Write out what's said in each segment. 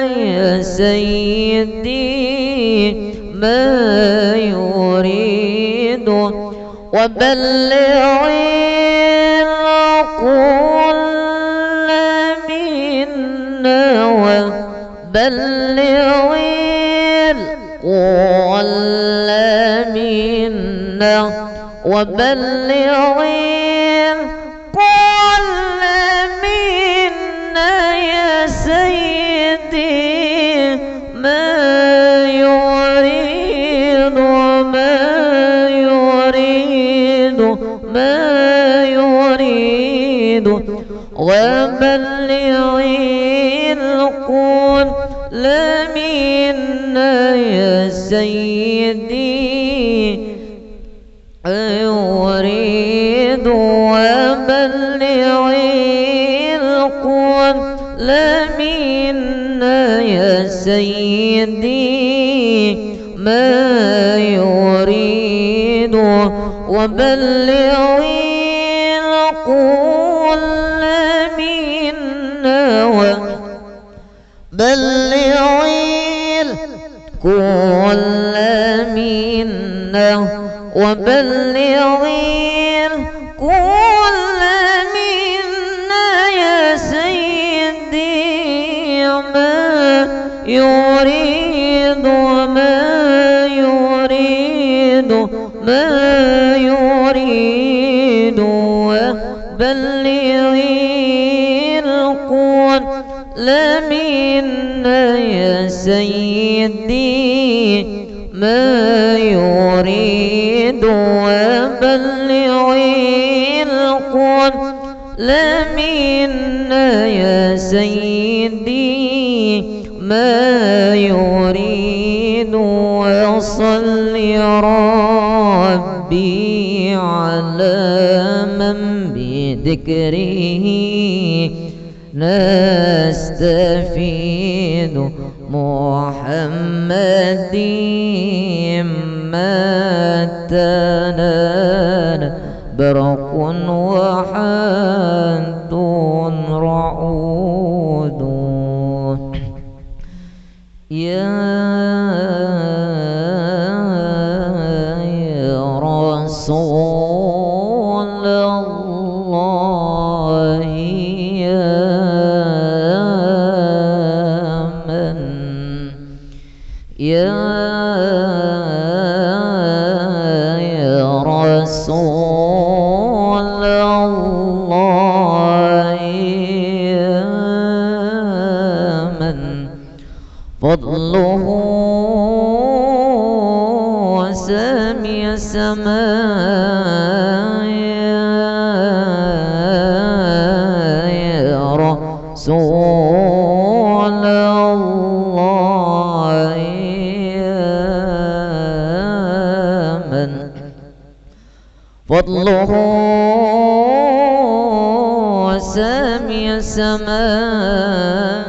يا سيدي ما يريد وبلغ الكل منا وبلغ الكل منا وبلغ الكل منا يا سيدي ما يريد ما يريد ما يريد وبلغ الكل منا يا سيدي يريد وبلغ الكل منا يا سيدي ما يريد وبلغ الكل منا وبلغ الكل منا وبلغ الكل منا يا سيدي ما يريد ما يريد ما يريد وبلغ الكل منا يا سيدي ما يريد وبلغ الكل منا يا سيدي ما يريد وصل ربي على من بذكره نستفيد محمد ما تنال برق وحد رعود يا رسول الله يا من يا رسول الله يا من فضله سامي السماء يا رسول الله يا من فضله سامي السماء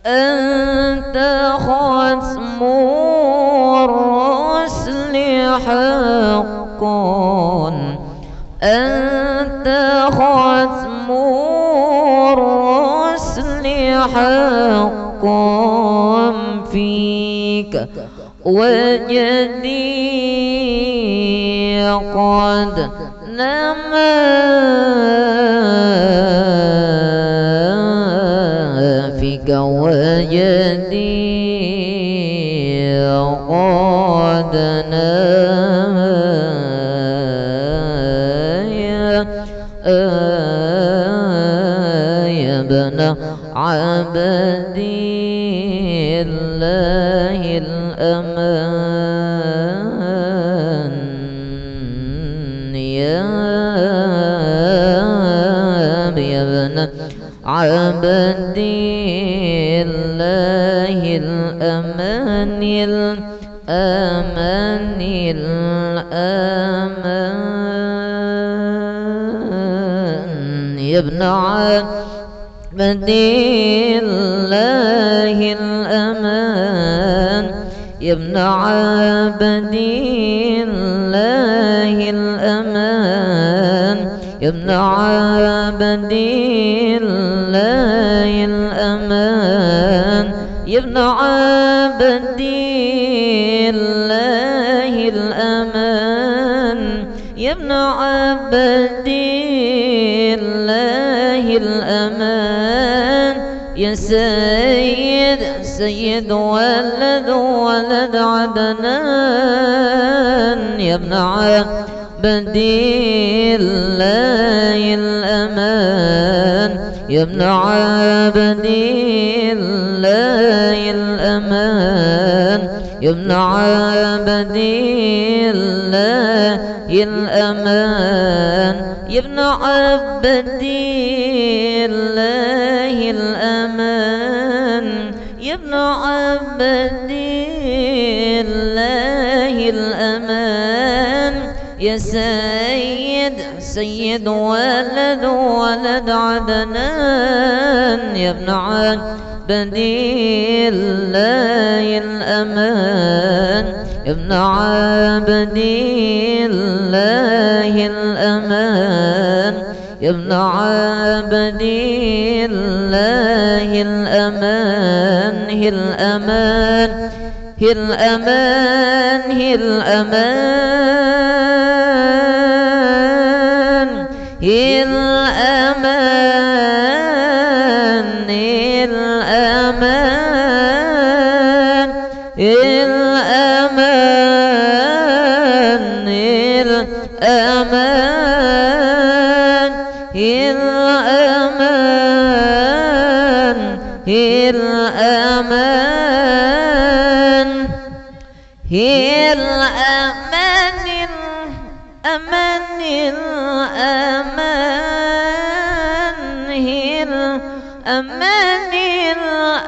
أنت ختم الرسل حقا أنت ختم الرسل حقا فيك وجدي قد نما فيك وجدي قد نما يا ابن عبد الله الأمان يا ابن عبد الله الأمان الأمان الأمان يا ابن عبد الله الأمان يا ابن عبد الله الأمان يا ابن عبد الله الأمان يا ابن عبد الله الأمان يا ابن عبد الله الأمان يا سيد ولد عدنان يا ابن عبد الله الأمان يا ابن عبد الله الأمان يا ابن عبد الله الأمان يا ابن عبد الله الأمان يا ابن عبد الله الأمان يا سيد ولد عدنان يا ابن عبد الله الأمان يا ابن عبد الله الأمان يا ابن عبد الله الأمان هي الأمان هي الأمان هي الأمان هي الأمان هي الأمان هي الأمان هي الأمان هي الأمان هي الأمان هي الأمان الأمان الأمان هي الأمان الأمان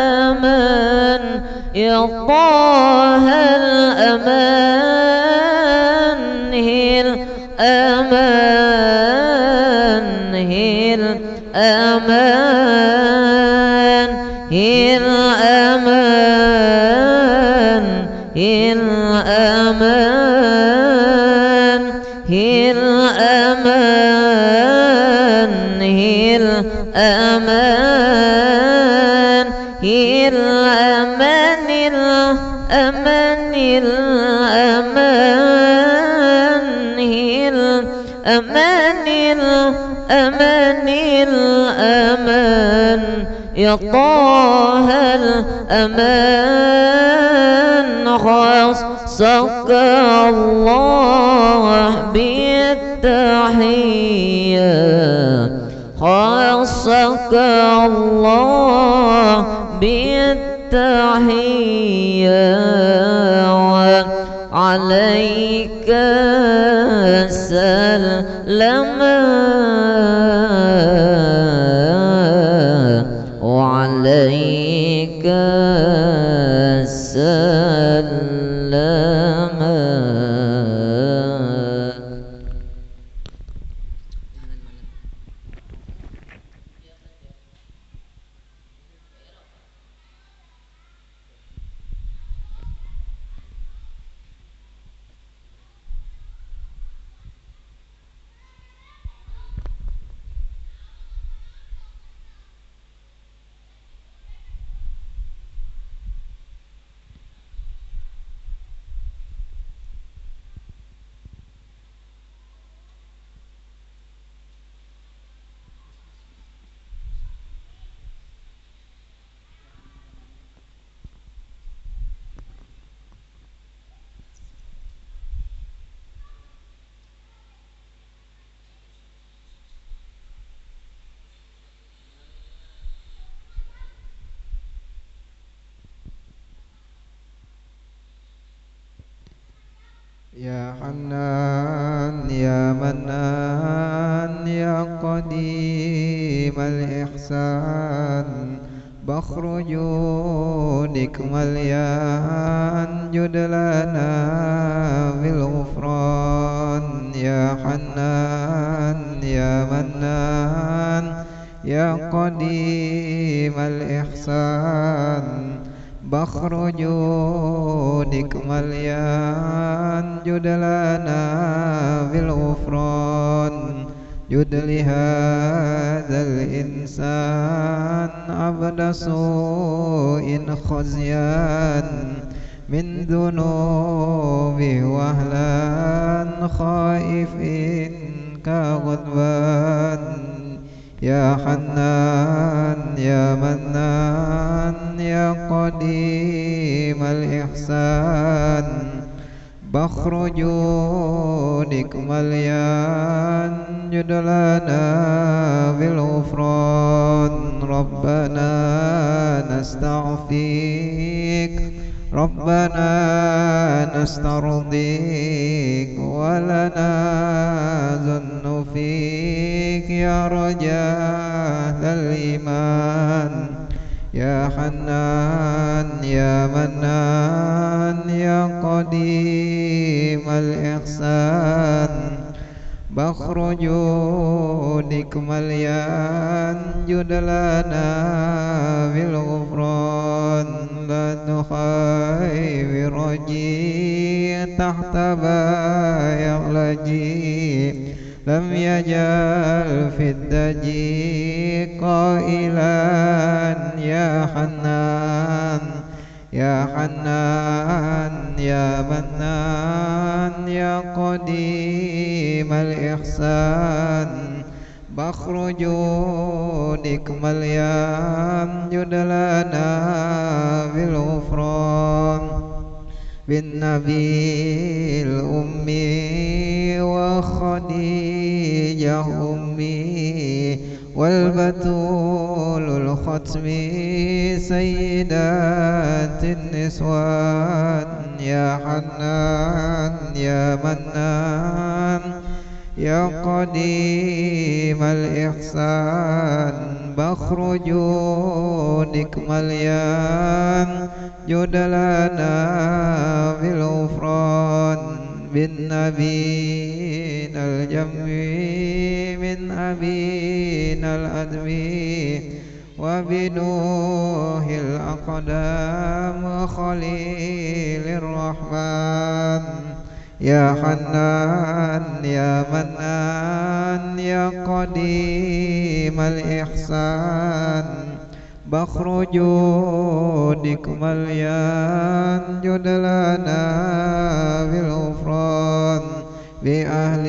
الأمان يا الله الأمان هي الأمان هي الأمان هي الأمان هي الأمان هي الأمان هي الأمان هي الأمان الأمان الأمان هي الأمان الأمان الأمان يا طه الأمان خصك الله بالتحية خصك الله بالتحية وعليك سلم وعليك سلم يا حنان يا منان يا قديم الإحسان بخر جودك مليان جد لنا بالغفران يا حنان يا منان يا قديم الإحسان بخر جودك مليان جد لنا بالغفران جد لهذا الإنسان عبد سوء خزيان من ذنوبه وهلا خائف كغضبان يا حنان يا منان يا قديم الإحسان بخر جودك مليان جد لنا بالغفران ربنا نستعفيك ربنا نسترضيك ولنا ظن فيك يا رجاء الإيمان يا حنان يا منان يا قديم الإحسان بخر جودك مليان جد لنا بالغفران لا تخيب رجي تحت بايع لجي لم يجل في الدجي قائلا يا حنان يا حنان يا منان يا قديم الإحسان بخر جودك مليان جد لنا بالغفران بالنبي الأمي وخديجة أمي والبتول الختم سيدات النسوان يا حنان يا منان يا قديم الإحسان بخر جودك مليان جد لنا بالغفران بالنبيين الجميع من أبينا الأدمي وبنوح الأقدام وخليل الرحمن يا حنان يا منان يا قديم الإحسان بخر جودك مليان جد لنا بالغفران بأهل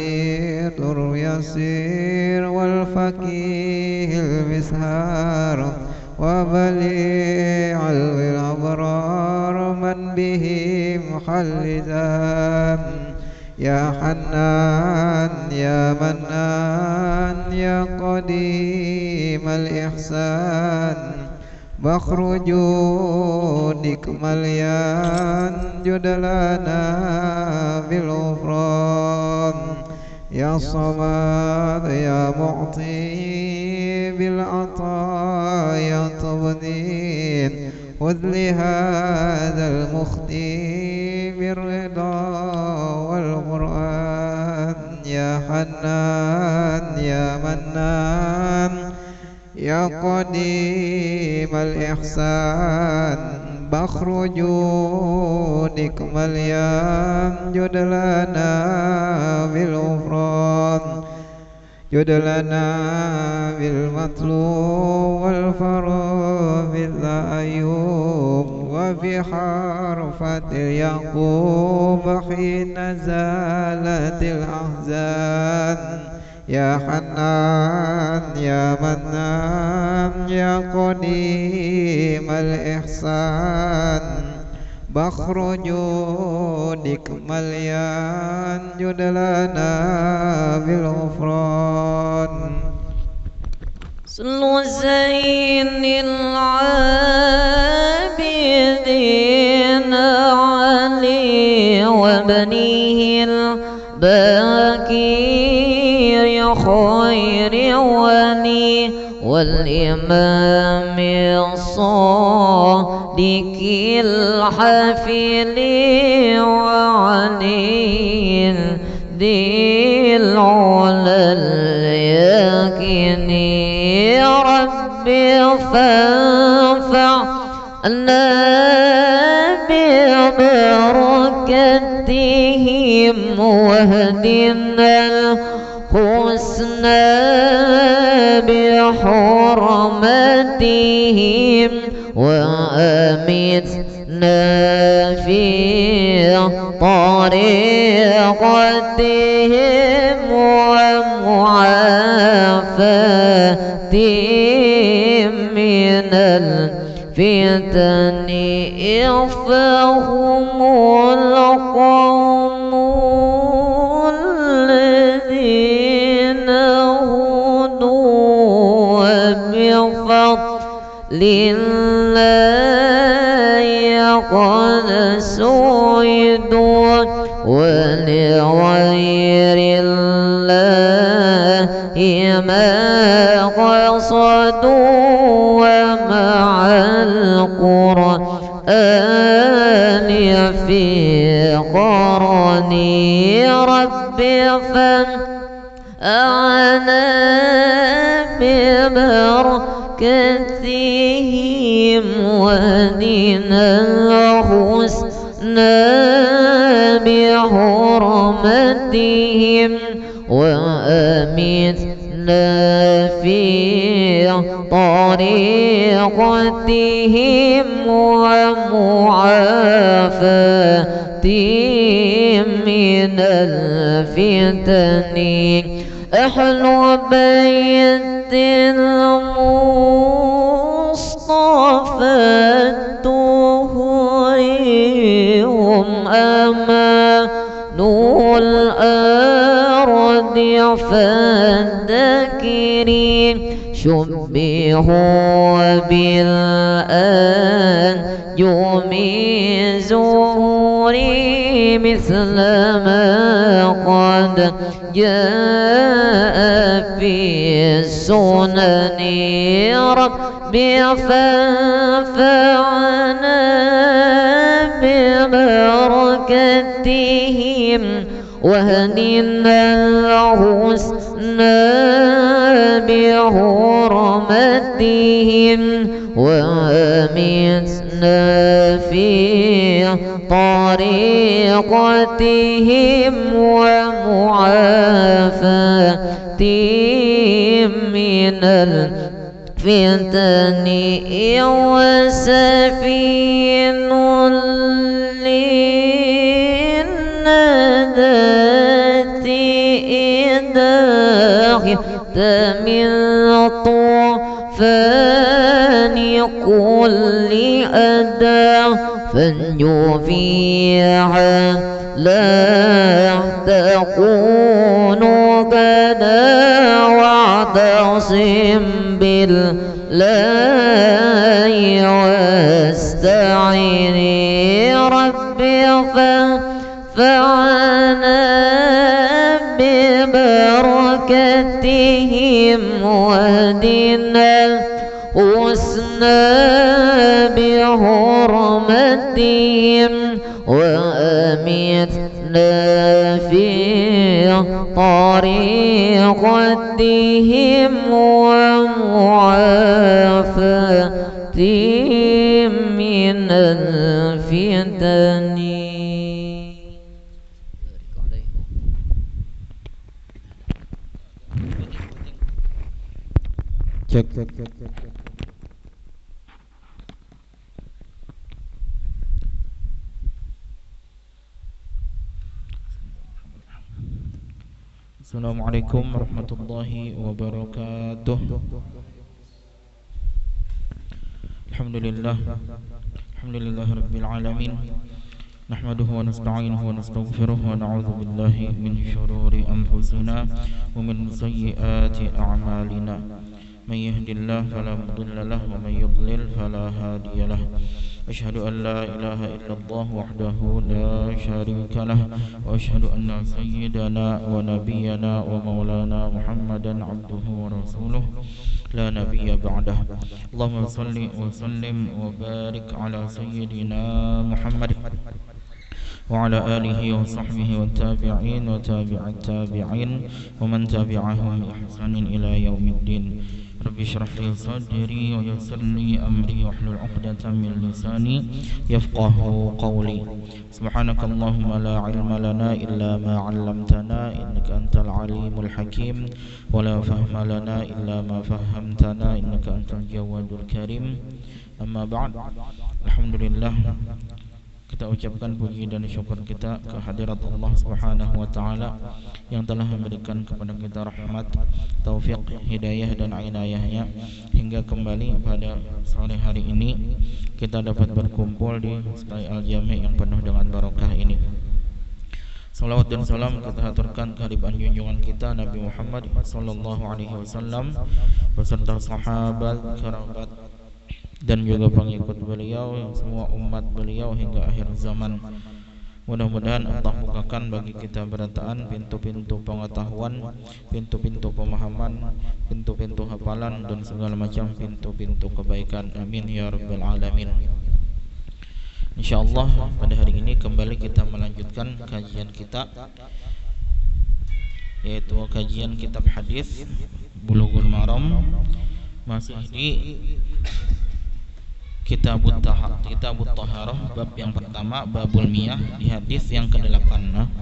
طر يسير والفقيه المسهار وبليع الأبرار من بهم خلدان يا حنان يا منان يا قديم الإحسان بخر جودك مليان جد لنا بالغفران يا صمد يا معطي بالعطايا تبدين خذ لهذا المخطي بالرضا والقرآن يا حنان يا منان يا قديم الإحسان بخر جودك مليان جد لنا بالغفران جد لنا بالمطلوب والفرج بالله أيوب وفي حرفة يعقوب حين زالت الأحزان يا حنان يا منان يا قديم الإحسان بخر جودك مليان جد لنا بالغفران صلوا زين العابدين علي وبنيه الباكير خير ولي والإمام الصادق الحفيد وعلي ذي العلا اليقين يا ربي فانفعنا ببركتهم واهدنا الحسن الحسنى بحرمتهم وأمتنا في طريقتهم ومعافاتهم من الفتن فهم القوم الذين هدوا بفضل الله قد سعدوا ولغير الله ما قصدوا ومع القرآن في قرني رب فانفعنا ببركتهم ودنا الحسنى بحرمتهم وأمتنا في طريقتهم ومعافاتهم من الفتن أهل بيت المصطفى الطهر هم أمان الأرض فالذكرين شبهوا بالأنجم زهوري مثل ما قد جاء في السنن ربي فانفعنا ببركتهم وهدنا الحسنى بحرمتهم وأمتنا في طريقتهم ومعافاتهم من الفتن وسفين للندى إذا من طوفان كل أدى فانجو فيها لا تكون كذا واعتصم بالله واستعين ربي فانفعنا ببركتهم ودنا الحسنى بحرمتهم وأمتنا في طريقتهم ومعافاتهم من الفتن. Cek. Assalamualaikum warahmatullahi wabarakatuh. Alhamdulillah rabbil alamin. Nahmaduhu wa nasta'inuhu wa nastaghfiruh wa na'udzu billahi min shururi anfusina wa min sayyiati a'malina. Man yahdihillahu fala mudilla lahu wa man yudlil fala hadiya lahu. Asyhadu an la ilaha illallah wahdahu la syarika lah wa asyhadu anna sayyidana wa nabiyyana wa maulana Muhammadan abduhu wa rasuluh la nabiyya ba'dah. Allahumma salli wa sallim wa barik ala sayyidina Muhammad wa ala alihi wa sahbihi wa tabi'in wa tabi'at tabi'in wa man tabi'ahum bi ihsanin ila yaumiddin. Rabbi shrah li sadri wa yassir li amri wahlul 'uqdatam min lisani yafqahu qawli. Subhanakallahumma la 'ilma lana illa ma 'allamtana innaka antal 'alimul hakim wa la fahma lana illa ma fahhamtana innaka antal jawadul karim. Amma ba'd. Alhamdulillah, kita ucapkan puji dan syukur kita kehadirat Allah Subhanahu wa taala yang telah memberikan kepada kita rahmat, taufik, hidayah dan inayahnya hingga kembali pada sore hari ini kita dapat berkumpul di Masjid Al-Jami' yang penuh dengan barokah ini. Salawat dan salam kita haturkan kehadiran junjungan kita Nabi Muhammad sallallahu alaihi wasallam beserta sahabat, kerabat dan juga pengikut beliau, semua umat beliau hingga akhir zaman. Mudah-mudahan Allah bukakan bagi kita berataan pintu-pintu pengetahuan, pintu-pintu pemahaman, pintu-pintu hafalan dan segala macam pintu-pintu kebaikan. Amin ya rabbal alamin. InsyaAllah pada hari ini kembali kita melanjutkan kajian kita, yaitu kajian kitab hadis Bulughul Maram, masih di Kitabut Taharah, bab yang pertama, babul miyah, di hadis yang ke-8.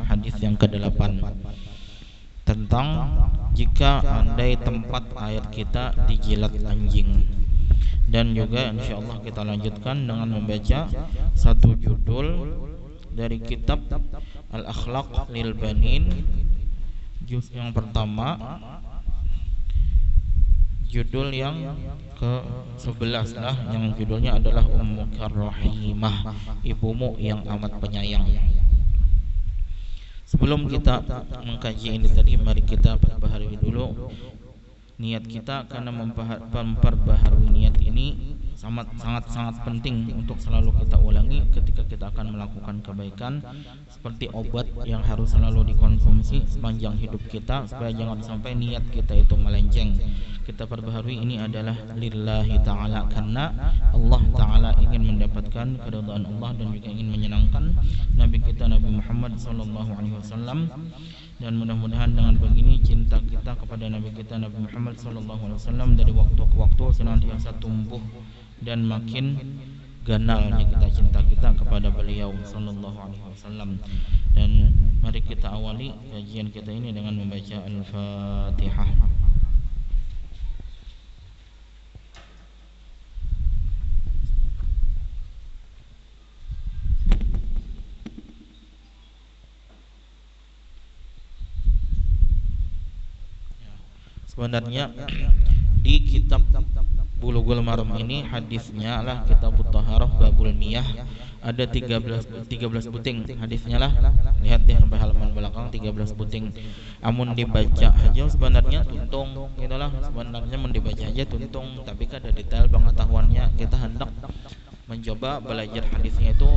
Hadis yang ke-8 tentang jika andai tempat air kita dijilat anjing. Dan juga insyaallah kita lanjutkan dengan membaca satu judul dari kitab Al-Akhlaq lil Banin, juz yang pertama, judul yang ke-11 yang judulnya adalah Ummuka Rahimah, ibumu yang amat penyayang. Sebelum kita mengkaji ini tadi, mari kita perbaharui dulu niat kita, karena memperbaharui niat ini sangat penting untuk selalu kita ulangi ketika kita akan melakukan kebaikan, seperti obat yang harus selalu dikonsumsi sepanjang hidup kita supaya jangan sampai niat kita itu melenceng. Kita perbaharui ini adalah lillahi ta'ala, karena Allah ta'ala ingin mendapatkan keridhaan Allah dan juga ingin menyenangkan Nabi kita Nabi Muhammad SAW. Dan mudah-mudahan dengan begini cinta kita kepada Nabi kita Nabi Muhammad SAW dari waktu ke waktu senantiasa tumbuh dan makin ganalnya cinta kita kepada beliau sallallahu alaihi wasallam. Dan mari kita awali kajian kita ini dengan membaca Al-Fatihah. Sebenarnya di kitab Bulughul Maram ini hadisnya lah Kitabut Taharah babul miyah ada 13 puting hadisnya lah. Lihat di halaman belakang 13 puting. Amun dibaca aja sebenarnya tuntung gitulah, sebenarnya mun dibaca aja tuntung, tapi kan ada detail pengetahuannya. Kita hendak mencoba belajar hadisnya itu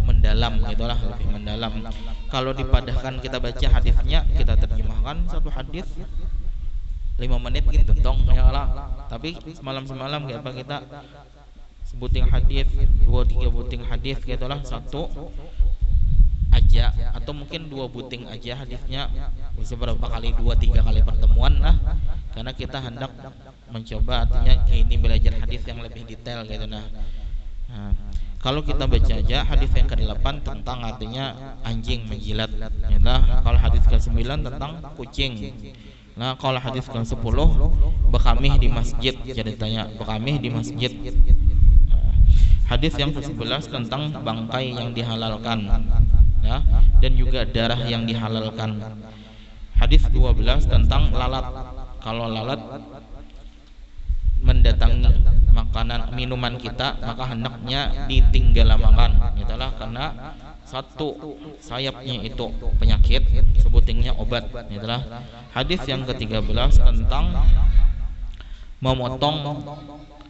mendalam gitulah, lebih mendalam. Kalau dipadahkan kita baca hadisnya, kita terjemahkan satu hadis 5 menit gitu dong ya lah. Tapi semalam kayak apa kita sebuting hadis, 2-3 buting hadis gitulah, satu aja atau mungkin 2 buting aja hadisnya, bisa berapa kali, 2-3 kali pertemuan lah, karena kita hendak mencoba artinya ini belajar hadis yang lebih detail gitu. Nah, kalau kita baca aja hadis yang ke-8 tentang artinya anjing menjilat ya. Kalau hadis ke-9 tentang kucing. Nah, kalau hadis ke-10 bekamih di masjid, ceritanya bekamih di masjid. Hadis yang ke-11 tentang bangkai yang dihalalkan ya, dan juga darah yang dihalalkan. Hadis 12 tentang lalat. Kalau lalat mendatangi makanan minuman kita, maka hendaknya ditinggal makan gitulah, karena satu sayapnya itu penyakit, sebutingnya obat gitulah. Hadis yang ke-13 tentang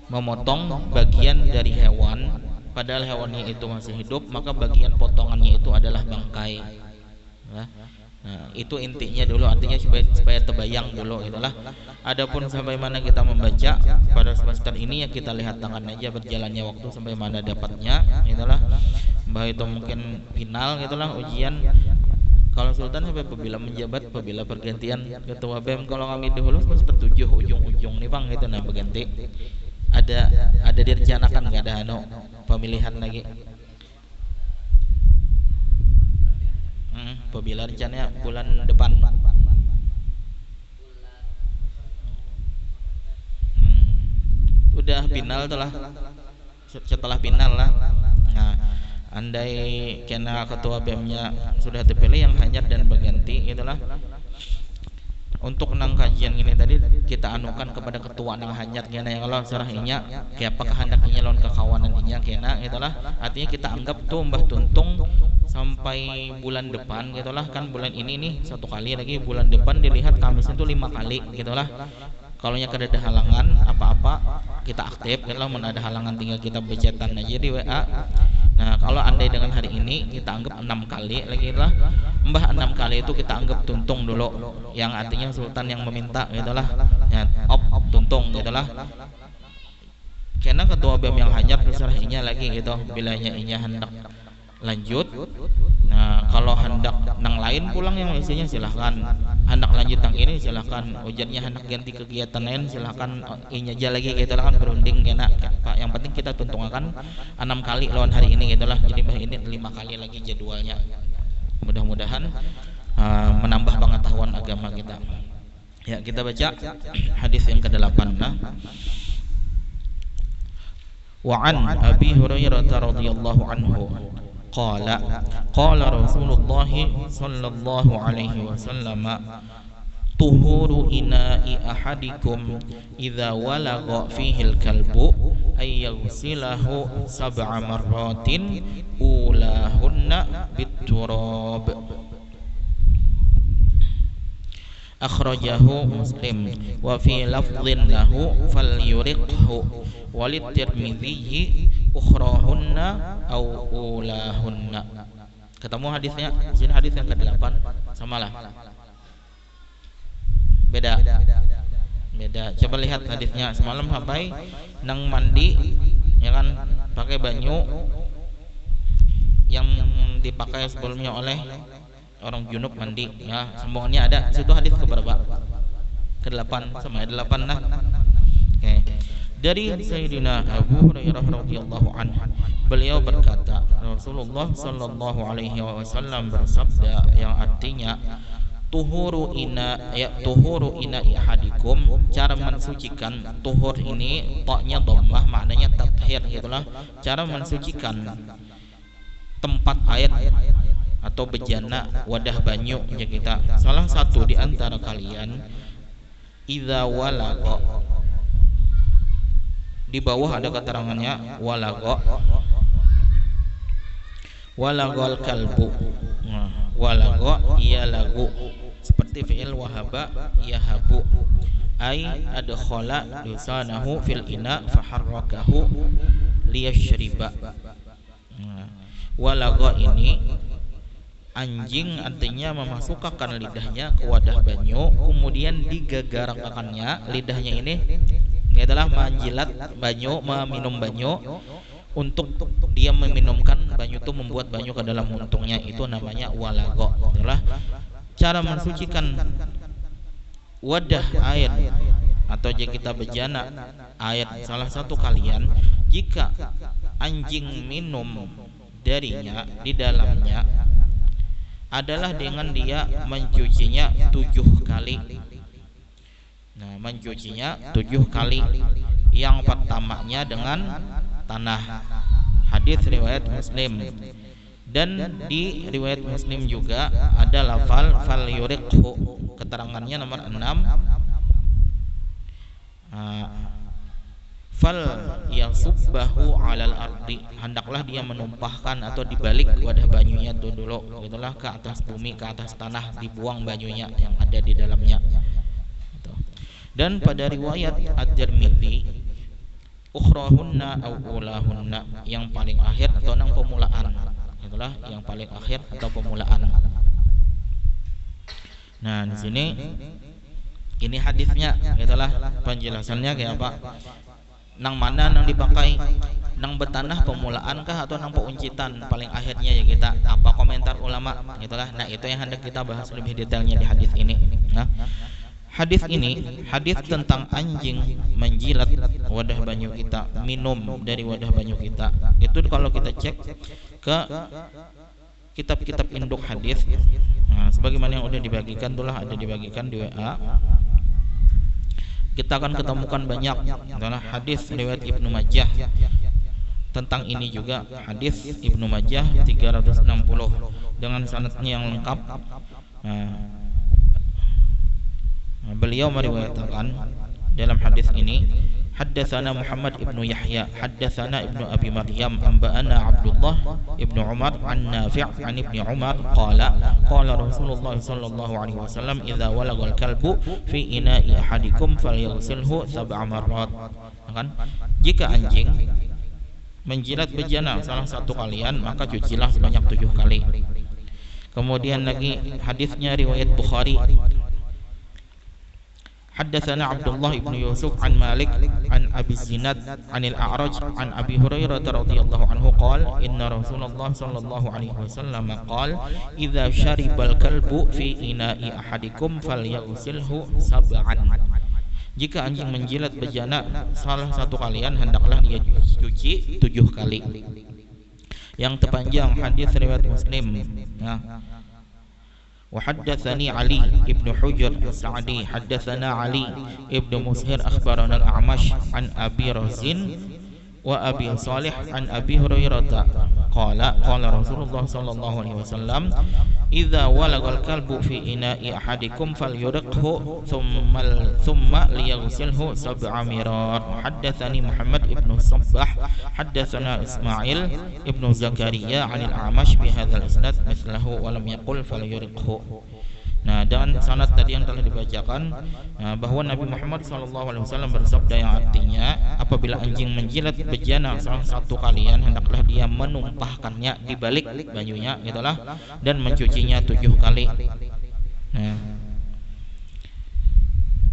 memotong bagian dari hewan padahal hewannya itu masih hidup, maka bagian potongannya itu adalah bangkai ya. Nah, itu intinya dulu, artinya supaya terbayang dulu itulah. Adapun sampai mana kita membaca pada semester ini ya kita lihat tangan aja berjalannya waktu sampai mana dapatnya itulah. Bahwa itu mungkin final gitulah ujian. Kalau sultan sampai apabila menjabat, apabila pergantian ketua BEM, kalau kami dahulu sempat 7 ujung-ujung nih bang gitu, nah berganti ada direncanakan nggak ada pemilihan lagi? Apabila rencananya bulan depan. Udah final tuh lah, setelah final lah. Nah, andai kena ketua BEM-nya sudah terpilih yang hanyar dan berganti, itulah untuk nang kajian ini tadi kita anukan kepada ketua nang hanyar kena yang kalau sarah inya kayak apa kehendak inya lawan kekawanan inya kena, itulah artinya kita anggap tuh Mbah Tuntung sampai bulan depan gitulah, kan bulan ini nih 1 kali lagi, bulan depan dilihat Kamis itu 5 kali gitulah. Kalau nya kada ada halangan apa-apa kita aktif, kalau mana ada halangan tinggal kita becetan aja di WA. Nah kalau andai dengan hari ini kita anggap 6 kali lagi lah, Mbah 6 kali itu kita anggap Tuntung dulu, yang artinya sultan yang meminta gitulah ya, Tuntung gitulah. Karena ketua BEM yang hanyar terserah inya lagi gitu, bilanya inya hendak lanjut. Nah kalau hendak nang lain pulang yang isinya silahkan, hendak lanjut yang ini silahkan, ujarnya hendak ganti kegiatan lain silahkan, inya aja lagi gitu lah kan berunding kena Pak, yang penting kita tuntungakan 6 kali lawan hari ini gitu lah. Jadi Mbah ini 5 kali lagi jadwalnya, mudah-mudahan menambah pengetahuan agama kita. Ya kita baca hadis yang ke-8. Wa an Abi Hurairah radhiyallahu anhu qala Rasulullah sallallahu alaihi wasallam tuhuru ina'i ahadikum idza walagha fihi al-kalbu ay yaghsilahu 7 marratin ulahunna bit-turab. Akhrajahu Muslim wa fi lafdhin lahu falyuriqhu walid-Tirmidzi ukhrahunna aw ulahunna. Ketemu hadisnya di sini, hadis yang ke-8 samalah. Beda. Coba lihat hadisnya. Semalam sampai nang mandi ya kan pakai banyu yang dipakai sebelumnya oleh orang junub mandi ya, semuanya ada. Situ hadis keberapa? Ke-8 sama 8 nah. Oke. Dari Sayyidina Abu Hurairah radhiyallahu anhu, beliau berkata, Rasulullah sallallahu alaihi wasallam bersabda yang artinya tuhuru ina ihadikum, cara mensucikan. Tuhur ini toknya dhammah, maknanya tathhir gitulah, cara mensucikan tempat air atau bejana, wadah banyu ya kita. Salah satu di antara kalian idza walagha, di bawah ada keterangannya walaghal kalbu. Walagha ia lagu, seperti fi'il wahaba yahabu, ay adkhala lisanahu fil ina faharrakahu liyashriba. Walagha ini anjing, artinya memasukkan lidahnya ke wadah banyu, kemudian digagarakakannya lidahnya ini adalah menjilat banyu, meminum banyu. Untuk dia meminumkan banyu itu membuat banyu ke dalam muntungnya, itu namanya walagha. Itulah cara mensucikan wadah air atau jika kita bejana air salah satu kalian, jika anjing minum darinya di dalamnya adalah dengan dia mencucinya 7 kali. Nah, mencucinya 7 kali. Yang pertamanya dengan tanah. Hadis riwayat Muslim. Dan di riwayat Muslim juga ada lafal fal yuriqhu, keterangannya nomor 6. Fal yasubbahu alal ardi, hendaklah dia menumpahkan atau dibalik wadah banyunya itu dulu, itulah ke atas bumi, ke atas tanah, dibuang banyunya yang ada di dalamnya. Dan pada riwayat At-Tirmidzi ukhrahunna aw ulahunna, yang paling akhir atau nang pemulaan, itulah yang paling akhir atau pemulaan. Nah, di sini ini hadisnya, itulah penjelasannya kayak apa. Nang mana nang dipakai, nang nang betanah pemulaan kah atau nang pauncitan paling akhirnya ya kita apa komentar ulama gitulah. Nah itu yang hendak kita bahas lebih detailnya di hadis ini. Nah hadis ini hadis tentang anjing menjilat wadah banyu kita, minum dari wadah banyu kita. Itu kalau kita cek ke kitab-kitab induk hadis, nah, sebagaimana yang udah dibagikan itulah ada dibagikan di WA. Kita akan ketemukan banyak adalah hadis riwayat Ibnu Majah tentang ini juga. Hadis Ibnu Majah 360 dengan sanadnya yang lengkap. Beliau meriwayatkan dalam hadis ini, haddatsana Muhammad ibnu Yahya, haddatsana Ibnu Abi Maryam, anba'ana Abdullah ibnu Umar an Nafi' an Ibnu Umar qala qala Rasulullah sallallahu alaihi wasallam idza walagal kalbu fi ina'i ahadikum falyaghsilhu 7 marrat. Kan jika anjing menjilat bejana salah satu kalian maka cucilah sebanyak 7 kali. Kemudian lagi hadisnya riwayat Bukhari. حدثنا عبد الله بن يوسف عن مالك عن أبي الزناد عن الأعرج عن أبي هريرة رضي الله عنه قال إن رسول الله صلى الله عليه وسلم قال إذا شرب الكلب في إناء أحدكم فليغسله 7. Jika anjing menjilat bejana salah satu kalian hendaklah dia cuci 7 kali. Yang terpanjang hadis riwayat Muslim. Nah, وحدثني علي ابن حجر السعدي حدثنا علي ابن مسهر أخبرنا الأعمش عن أبي رزين وأبي صالح عن أبي هريرة قال قال رسول الله صلى الله عليه وسلم إذا ولغ الكلب في إناء أحدكم فليرقه ثم ليغسله 7 مرار. حدثني محمد ابن الصباح حدثنا إسماعيل ابن زكريا عن الأعمش بهذا الإسناد مثله ولم يقل فليرقه. Nah, dan sanad tadi yang telah dibacakan bahwa Nabi Muhammad SAW bersabda yang artinya apabila anjing menjilat bejana salah satu kalian hendaklah dia menumpahkannya di balik banyunya gitulah dan mencucinya 7 kali. Nah,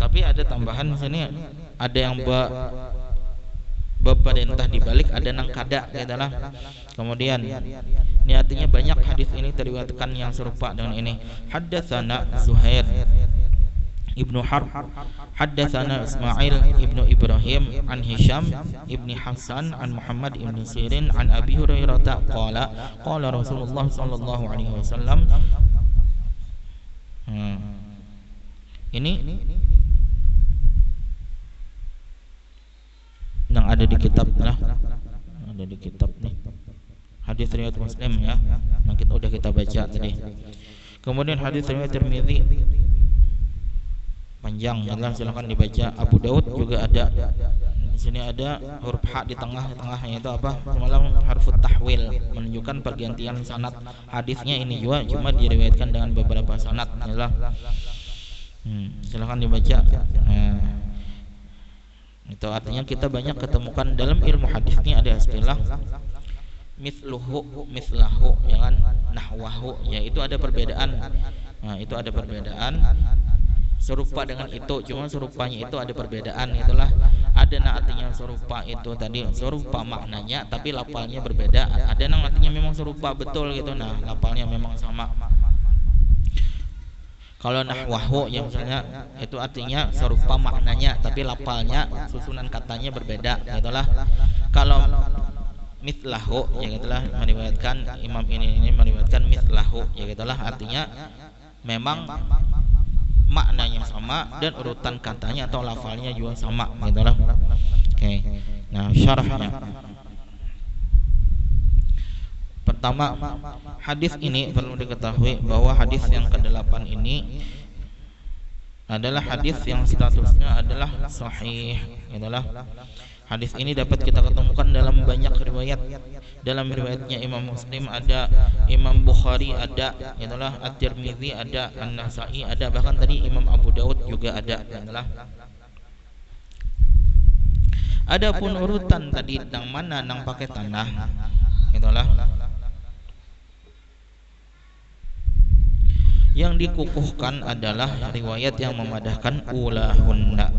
tapi ada tambahan di sini, ada yang beperintah dibalik, ada nang kada gitulah. Kemudian ini artinya banyak hadis ini teriwayatkan yang serupa dengan ini. Haddatsana Zuhair Ibnu Harb haddatsana Ismail Ibnu Ibrahim an Hisham Ibni Hasan an Muhammad Ibnu Sirin an Abi Hurairah qala qala Rasulullah sallallahu alaihi wasallam. Ini yang ada di kitab lah, ada di kitab nih. Hadis riwayat Muslim ya, yang kita baca tadi. Kemudian hadis riwayat Tirmidzi panjang, silakan dibaca. Abu Daud juga ada. Di sini ada huruf ha di tengahnya itu apa? Semalam harfut tahwil, menunjukkan pergantian sanad. Hadisnya ini juga cuma diriwayatkan dengan beberapa sanad. Silakan dibaca. Itu artinya kita banyak ketemukan dalam ilmu hadis ini ada istilah mithluhu, mislahu, ya kan, nahwahu, ya itu ada perbedaan. Nah, itu ada perbedaan. Serupa dengan itu, cuma serupanya itu ada perbedaan. Itulah ada yang artinya serupa itu tadi serupa maknanya, tapi lafalnya berbeda. Ada yang artinya memang serupa betul gitu. Nah, lafalnya memang sama. Kalau nahwahu yang misalnya itu artinya serupa maknanya, tapi lafalnya susunan katanya berbeda. Itulah kalau mithlahu, ya gitulah meriwayatkan imam ini meriwayatkan mithlahu, ya gitulah artinya memang maknanya sama dan urutan katanya atau lafalnya juga sama, gitulah. Oke. Nah, syarahnya. Pertama, hadis ini perlu diketahui bahwa hadis yang ke-8 ini adalah hadis yang statusnya adalah sahih, gitulah. Hadis ini dapat kita ketemukan dalam banyak riwayat. Dalam riwayatnya Imam Muslim ada, Imam Bukhari ada, itulah At-Tirmidzi ada, An-Nasa'i ada, bahkan tadi Imam Abu Daud juga ada, itulah. Adapun urutan tadi nang mana nang pakai tanah, itulah. Yang dikukuhkan adalah riwayat yang memadahkan ulahunna.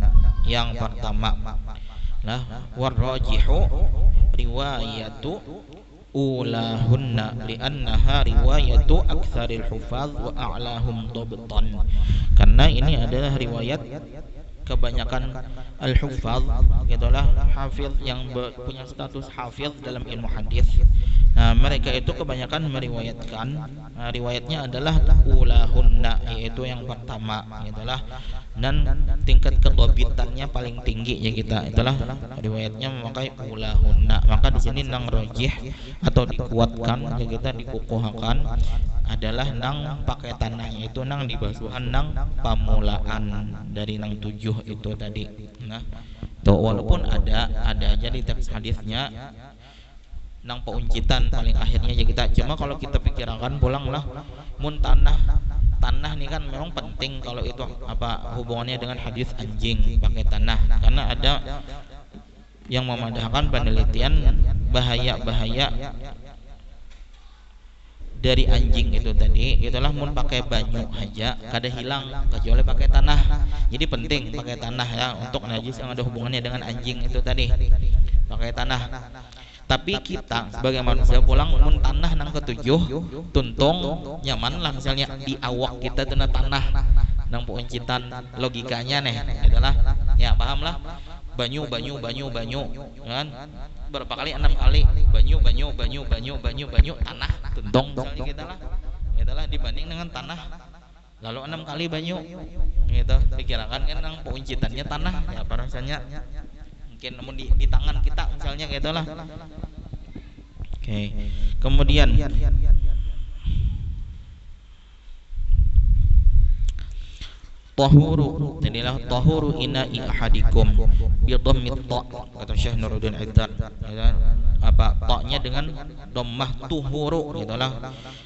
Yang pertama, nah, warrajihu riwayatu ulahunna li'annaha riwayatu aktsaril hufaz wa a'lahum dhabtan. Karena ini adalah riwayat kebanyakan al-hufaz, gitulah hafiz yang punya status hafiz dalam ilmu hadis. Nah, mereka itu kebanyakan meriwayatkan, riwayatnya adalah ulahunna, yaitu yang pertama, gitulah. Dan tingkat kedhabitannya paling tinggi ya kita, itulah riwayatnya memakai ulahunna. Maka di sini nang rajih atau dikuatkan ya kita, dikukuhkan adalah nang pakai tanah, yaitu nang dibasuhan nang pamulaan dari nang 7 itu tadi. Nah, tuh walaupun ada aja di teks hadisnya nang pauncitan paling akhirnya ya kita. Cuma kalau kita pikirkan pulanglah, mun tanah nih kan memang penting kalau itu apa hubungannya dengan hadis anjing pakai tanah, karena ada yang memadahkan penelitian bahaya dari anjing itu tadi, itulah mun pakai banyu aja kada hilang kecuali pakai tanah. Jadi penting pakai tanah ya untuk najis yang ada hubungannya dengan anjing itu tadi, pakai tanah. Tapi kita sebagai manusia pulang mun tanah nang ketujuh tuntung nyaman lah, misalnya di awak kita kena tanah nang pauncitan, logikanya nih adalah ya paham lah, banyu kan berapa kali, 6 kali banyu tanah tuntung misalnya kita lah, itulah dibanding dengan tanah lalu 6 kali banyu gitu. Pikirkan kan nang pauncitannya tanah ya rasanya mungkin namun di tangan kita misalnya gitulah. Oke. Kemudian tahuru, jadilah tahuru ina'i ahadikum bi dhammit ta, kata Syekh Nuruddin Aitar. Apa ta-nya dengan dhammah tuhuru gitulah.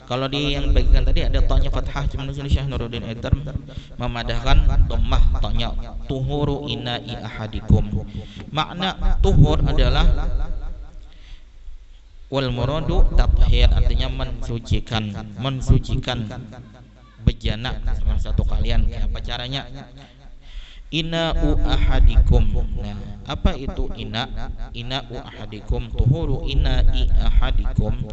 Kalau di yang bagikan tadi ada ta-nya fathah, cuma di Syekh Nuruddin Aitar memadahkan dhammah ta-nya tuhuru ina'i ahadikum. Makna tuhur adalah wal muradu tathhir, artinya mensucikan bejana salah satu kalian. Apa caranya? Ina'u ahadikum. Nah, apa itu ina'u ahadikum? Tuhuru ina'i ahadikum,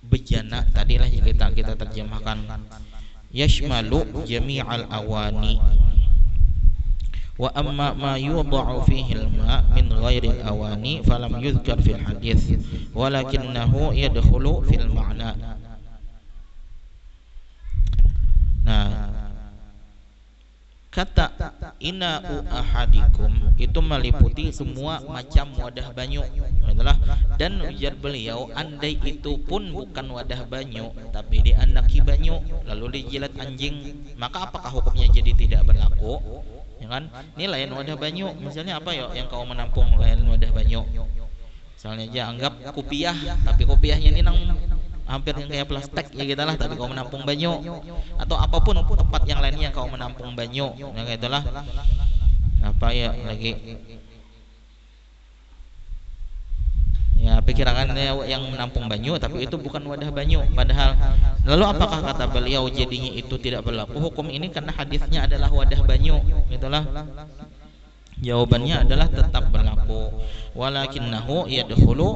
bejana tadilah kita terjemahkan yashmalu jami'al awani wa amma ma yudha'u fihi al-ma' min ghairi al-awani falam yuzkar fil hadis walakinnahu yadkhulu fil ma'na. Nah, kata ina'u ahadikum itu meliputi semua macam wadah banyu adalah, dan ujar beliau andai itu pun bukan wadah banyu tapi diandaki banyu lalu dijilat anjing, maka apakah hukumnya jadi tidak berlaku? Ya kan? Ini lain wadah banyu, misalnya apa ya yang kau menampung lain wadah banyu, misalnya aja anggap kopiah, tapi kopiahnya ini nang hampir yang kayak plastik ya gitu lah, tapi kau menampung banyu, atau apapun tempat yang lainnya yang kau menampung banyu, ya gitulah. Apa ya lagi ya pikirkan yang menampung banyu tapi itu bukan wadah banyu, padahal lalu apakah kata beliau jadinya itu tidak berlaku hukum ini karena hadisnya adalah wadah banyu, gitulah. Jawabannya adalah tetap berlaku, walakinnahu yadkhulu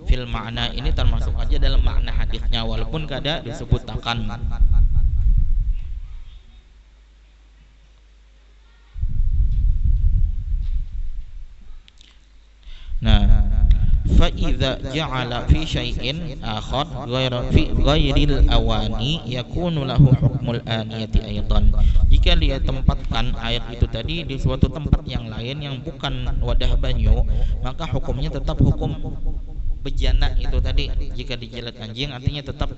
fil ma'na, ini termasuk aja dalam makna hadisnya walaupun kada disebutkan. Nah, fa idza ja'ala fi syai'in akhar ghairil awani yakunu lahu hukmul aniyati aidan. Jika dia tempatkan air itu tadi di suatu tempat yang lain yang bukan wadah banyu, maka hukumnya tetap hukum bejana itu tadi. Jika dijilat anjing artinya tetap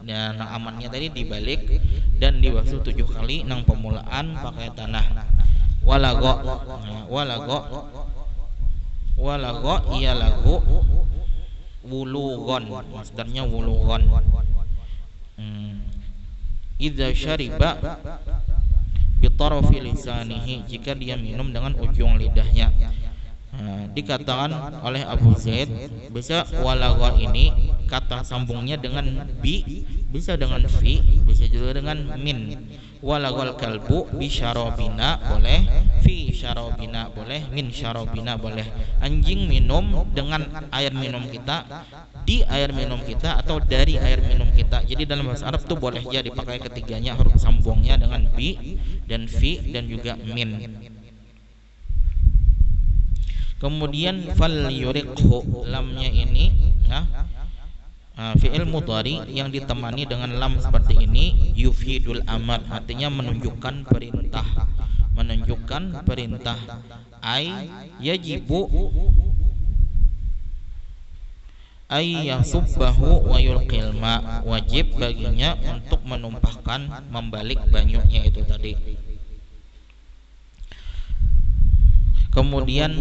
dan amannya tadi dibalik dan dibasuh 7 kali nang pemulaan pakai tanah. Walago ia lagu wulugon, masdarnya wulugon. Idza syariba bi tarafi lisanihi, jika dia minum dengan ujung lidahnya. Dikatakan oleh Abu Zaid bisa walago ini kata sambungnya dengan bi, bisa dengan fi, bisa juga dengan min. Walagol kalbu bi syarabina boleh, fi syarabina boleh, min syarabina boleh. Anjing minum dengan air minum kita, di air minum kita, atau dari air minum kita. Jadi dalam bahasa Arab tuh boleh ya dipakai ketiganya, huruf sambungnya dengan bi dan fi dan juga min. Kemudian fal yuriqhu, lamnya ini ya, fi'il mudhari yang ditemani dengan lam seperti ini, yufidul amar, artinya menunjukkan perintah, menunjukkan perintah. Ai yajibu ay yasubbahu wa yulqil ma, wajib baginya untuk menumpahkan, membalik banyunya itu tadi. Kemudian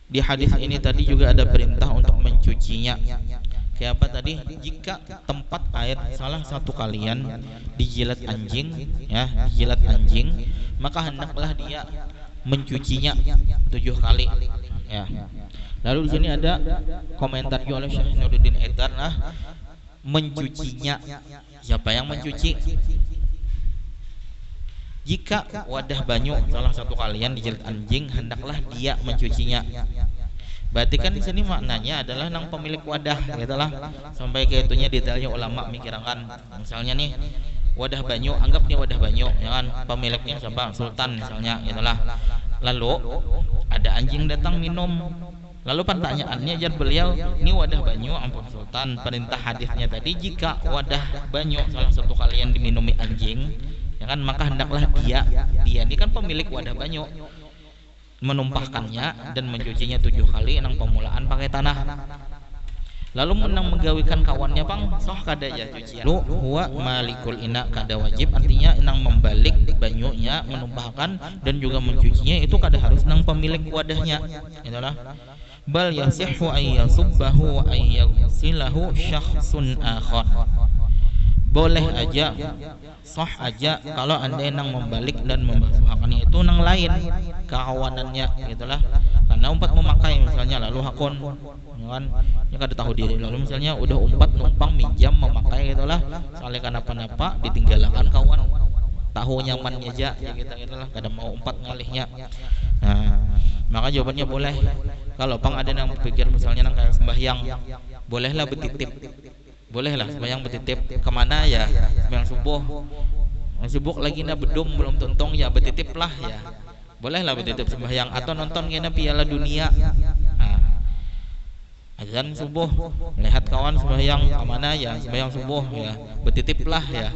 di hadis ini tadi juga ada perintah untuk mencucinya. Kayak apa tadi? Jika tempat air salah satu kalian dijilat anjing, ya, dijilat anjing, maka hendaklah dia mencucinya 7 kali. Ya. Lalu di sini ada komentar oleh Syekh Nuruddin Haidar, mencucinya. Siapa yang mencuci? Jika wadah banyu salah satu kalian dijilat anjing, hendaklah dia mencucinya. Berarti kan di sini maknanya adalah nang pemilik wadah, gitulah. Sampai ke itunya detailnya ulama mikirkan. Misalnya nih wadah banyu, anggap nih wadah banyu, ya kan? Pemiliknya siapa? Sultan misalnya, gitulah. Lalu ada anjing datang minum. Lalu pertanyaannya jar beliau, ini wadah banyu, ampun Sultan, perintah hadisnya tadi jika wadah banyu salah satu kalian diminumi anjing, ya kan, maka hendaklah dia ini kan pemilik wadah banyu, menumpahkannya dan mencucinya 7 kali nang pemulaan pakai tanah. Lalu menang menggawikan kawannya bang, soh kada ya cucian. Lu huwa malikul ina, kada wajib, artinya nang membalik banyunya, menumpahkan dan juga mencucinya itu kada harus nang pemilik wadahnya. Itulah. Bal yasihhu ay yasubbahu wa ay yaghsilahu syakhsun akhar. Boleh aja, sah aja kalau anda nang membalik dan membasuhkannya itu nang lain kawanannya, gitulah. Karena umpat memakai misalnya lalu hakun, kan, ya kada tahu diri, lalu misalnya udah umpat numpang minjam memakai, gitulah. Soalnya kenapa-napa ditinggalkan kawan, tahu nyamannya aja, ya gitulah, kada mau umpat ngalihnya. Nah, maka jawabannya boleh. Kalau pang ada yang berpikir misalnya nang kayak sembahyang, bolehlah bertitip. Bolehlah sembahyang bertitip kemana ya? Sembahyang subuh, sibuk lagi na bedum belum tuntong ya, bertitip lah ya. Bolehlah bertitip sembahyang, atau nonton kena Piala Dunia. Azan subuh, melihat kawan sembahyang kemana ya? Sembahyang subuh ya, bertitip lah ya.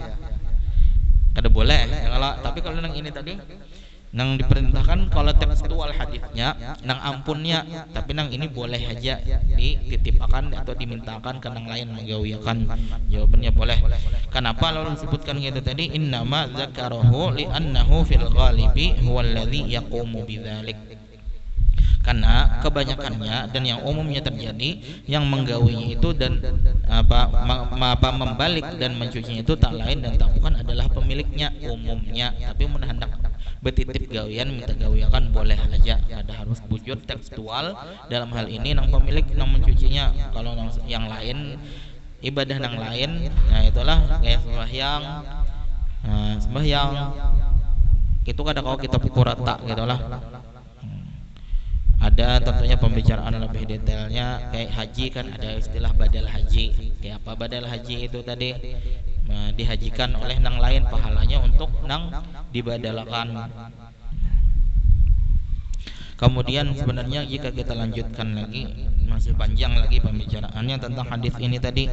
Kada boleh. Ya, tapi kalau nang ini tadi nang diperintahkan kalau tekstual hadisnya nang ampunnya, tapi nang ini boleh aja dititipkan atau dimintakan ke nang lain menggawiakan. Jawabannya boleh. Kenapa lalu disebutkan gitu tadi? Innama zakarahu li'annahu fil ghalibi huwallazi yaqumu bidzalik. Karena kebanyakannya dan yang umumnya terjadi, yang menggawinya itu dan membalik dan mencucinya itu tak lain dan tak bukan adalah pemiliknya umumnya, tapi hendak bertitip gawian, minta gawiakan boleh aja, ada harus bujur tekstual dalam hal ini nang pemilik nang mencucinya. Kalau nang yang lain ibadah nang lain, nah itulah kayak sembahyang, sembahyang itu kadang kalau kita pukul rata, gitulah. Ada tentunya pembicaraan lebih detailnya. Kayak haji kan ada istilah badal haji. Kayak apa badal haji itu tadi? Dihajikan oleh nang lain pahalanya untuk nang dibadalkan. Kemudian sebenarnya jika kita lanjutkan lagi, masih panjang lagi pembicaraannya tentang hadis ini tadi.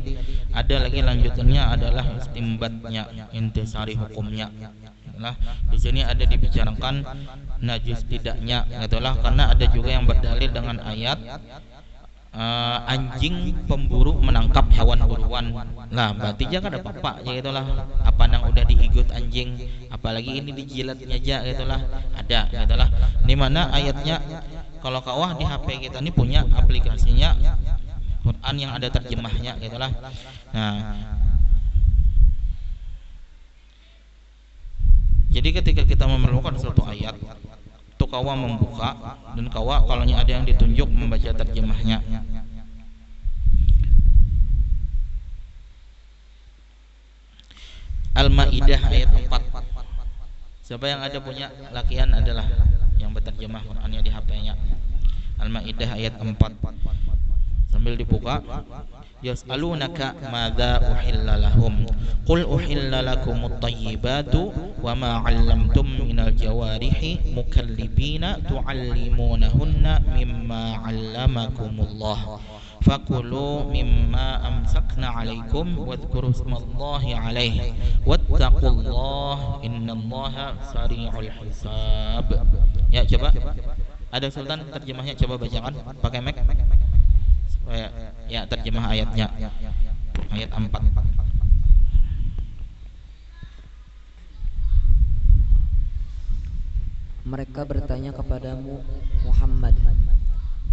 Ada lagi lanjutannya adalah istimbatnya, intisari hukumnya. Nah, di sini ada dibicarakan najis tidaknya, gitulah, karena ada juga yang berdalil dengan ayat anjing pemburu menangkap hewan buruan. Nah, berarti jangan ada apa-apa, ya gitulah. Apa nang udah diigut anjing, apalagi ini dijilatnya aja, gitulah. Ada, gitulah. Di mana ayatnya? Kalau kawah di HP kita ini punya aplikasinya Quran yang ada terjemahnya, gitulah. Nah, jadi ketika kita memerlukan suatu ayat, itu kawa membuka dan kawa kalau ada yang ditunjuk membaca terjemahnya. Al-Maidah ayat 4. Siapa yang ada punya lakian adalah yang berterjemah Qur'annya di HP-nya. Al-Maidah ayat 4. Sambil dibuka. Yas'alunaka madza uhilla lahum qul uhilla lakumut thayyibatu wa ma 'allamtum minal jawarihi mukallibina tu'allimunahunna mimma 'allamakumullah fakulu mimma amsakna 'alaikum wadhkuru ismallahi 'alaihi wattaqullaha innallaha sari'ul hisab. Ya, coba ada Sultan terjemahnya, coba bacakan pakai mic. Ya, terjemah ayatnya ayat 4. Mereka bertanya kepadamu Muhammad,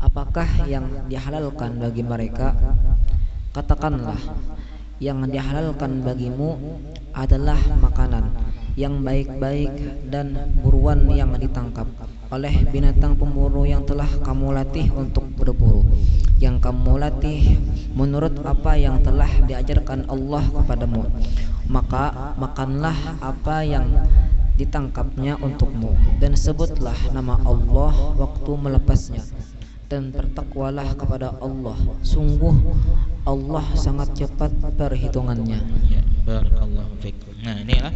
apakah yang dihalalkan bagi mereka? Katakanlah, yang dihalalkan bagimu adalah makanan yang baik-baik dan buruan yang ditangkap oleh binatang pemburu yang telah kamu latih untuk berburu, yang kamu latih menurut apa yang telah diajarkan Allah kepadamu. Maka makanlah apa yang ditangkapnya untukmu, dan sebutlah nama Allah waktu melepasnya, dan bertakwalah kepada Allah, sungguh Allah sangat cepat perhitungannya. Ya, barakallahu fiik. Nah, inilah.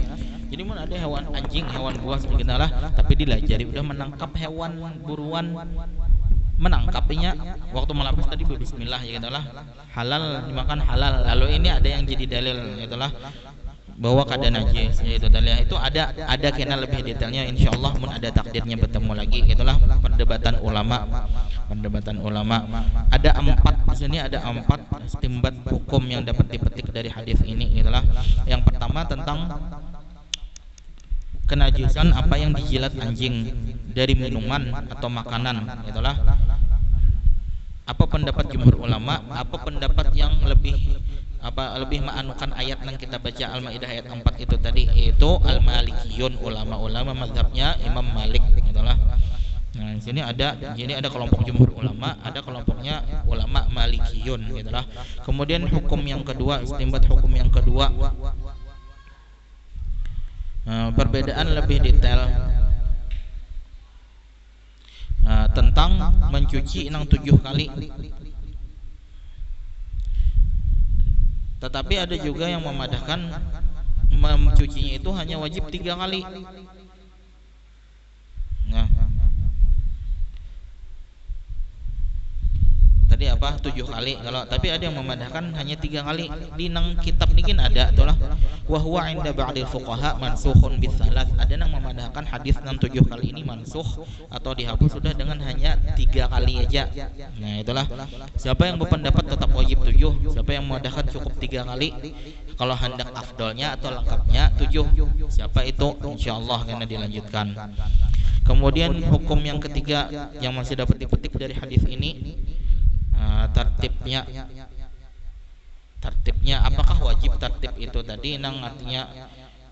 Jadi mun ada hewan anjing, hewan buas begitulah, tapi dilajari udah menangkap hewan buruan, menangkapnya waktu melepas tadi bismillah ya gitulah. Halal dimakan halal. Lalu ini ada yang jadi dalil gitulah bahwa kada najis, yaitu dalil itu ada kena lebih detailnya insyaallah mun ada takdirnya bertemu lagi. Itulah perdebatan ulama. Ada 4 di sini, ada 4 istinbat hukum yang dapat dipetik dari hadis ini gitulah. Yang pertama tentang kenajisan apa yang dijilat anjing dari minuman atau makanan gitulah. Apa pendapat jumhur ulama? Apa pendapat yang lebih ma'anukan ayat yang kita baca Al-Maidah ayat 4 itu tadi, yaitu Al-Malikiyun, ulama-ulama mazhabnya Imam Malik gitulah. Nah, di sini ada kelompok jumhur ulama, ada kelompoknya ulama Malikiyun gitulah. Kemudian hukum yang kedua, istinbat hukum yang kedua, perbedaan lebih detail tentang mencuci inang 7 kali. Tetapi ada juga yang memadahkan mencucinya itu hanya wajib 3 kali. Nah, tadi apa 7 kali kalau, tapi ada yang memadahkan hanya 3 kali. Di nang kitab nikin ada itulah wa huwa inda ba'dil fuqaha mansukhun bisalat. Ada yang memadahkan hadis nang 7 kali ini mansukh atau dihapus sudah dengan hanya 3 kali aja. Nah, itulah siapa yang berpendapat tetap wajib 7, siapa yang memadahkan cukup 3 kali. Kalau hendak afdolnya atau lengkapnya 7, siapa itu insyaallah karena dilanjutkan. Kemudian hukum yang ketiga yang masih dapat dipetik dari hadis ini, tertibnya apakah wajib tertib itu tadi nang artinya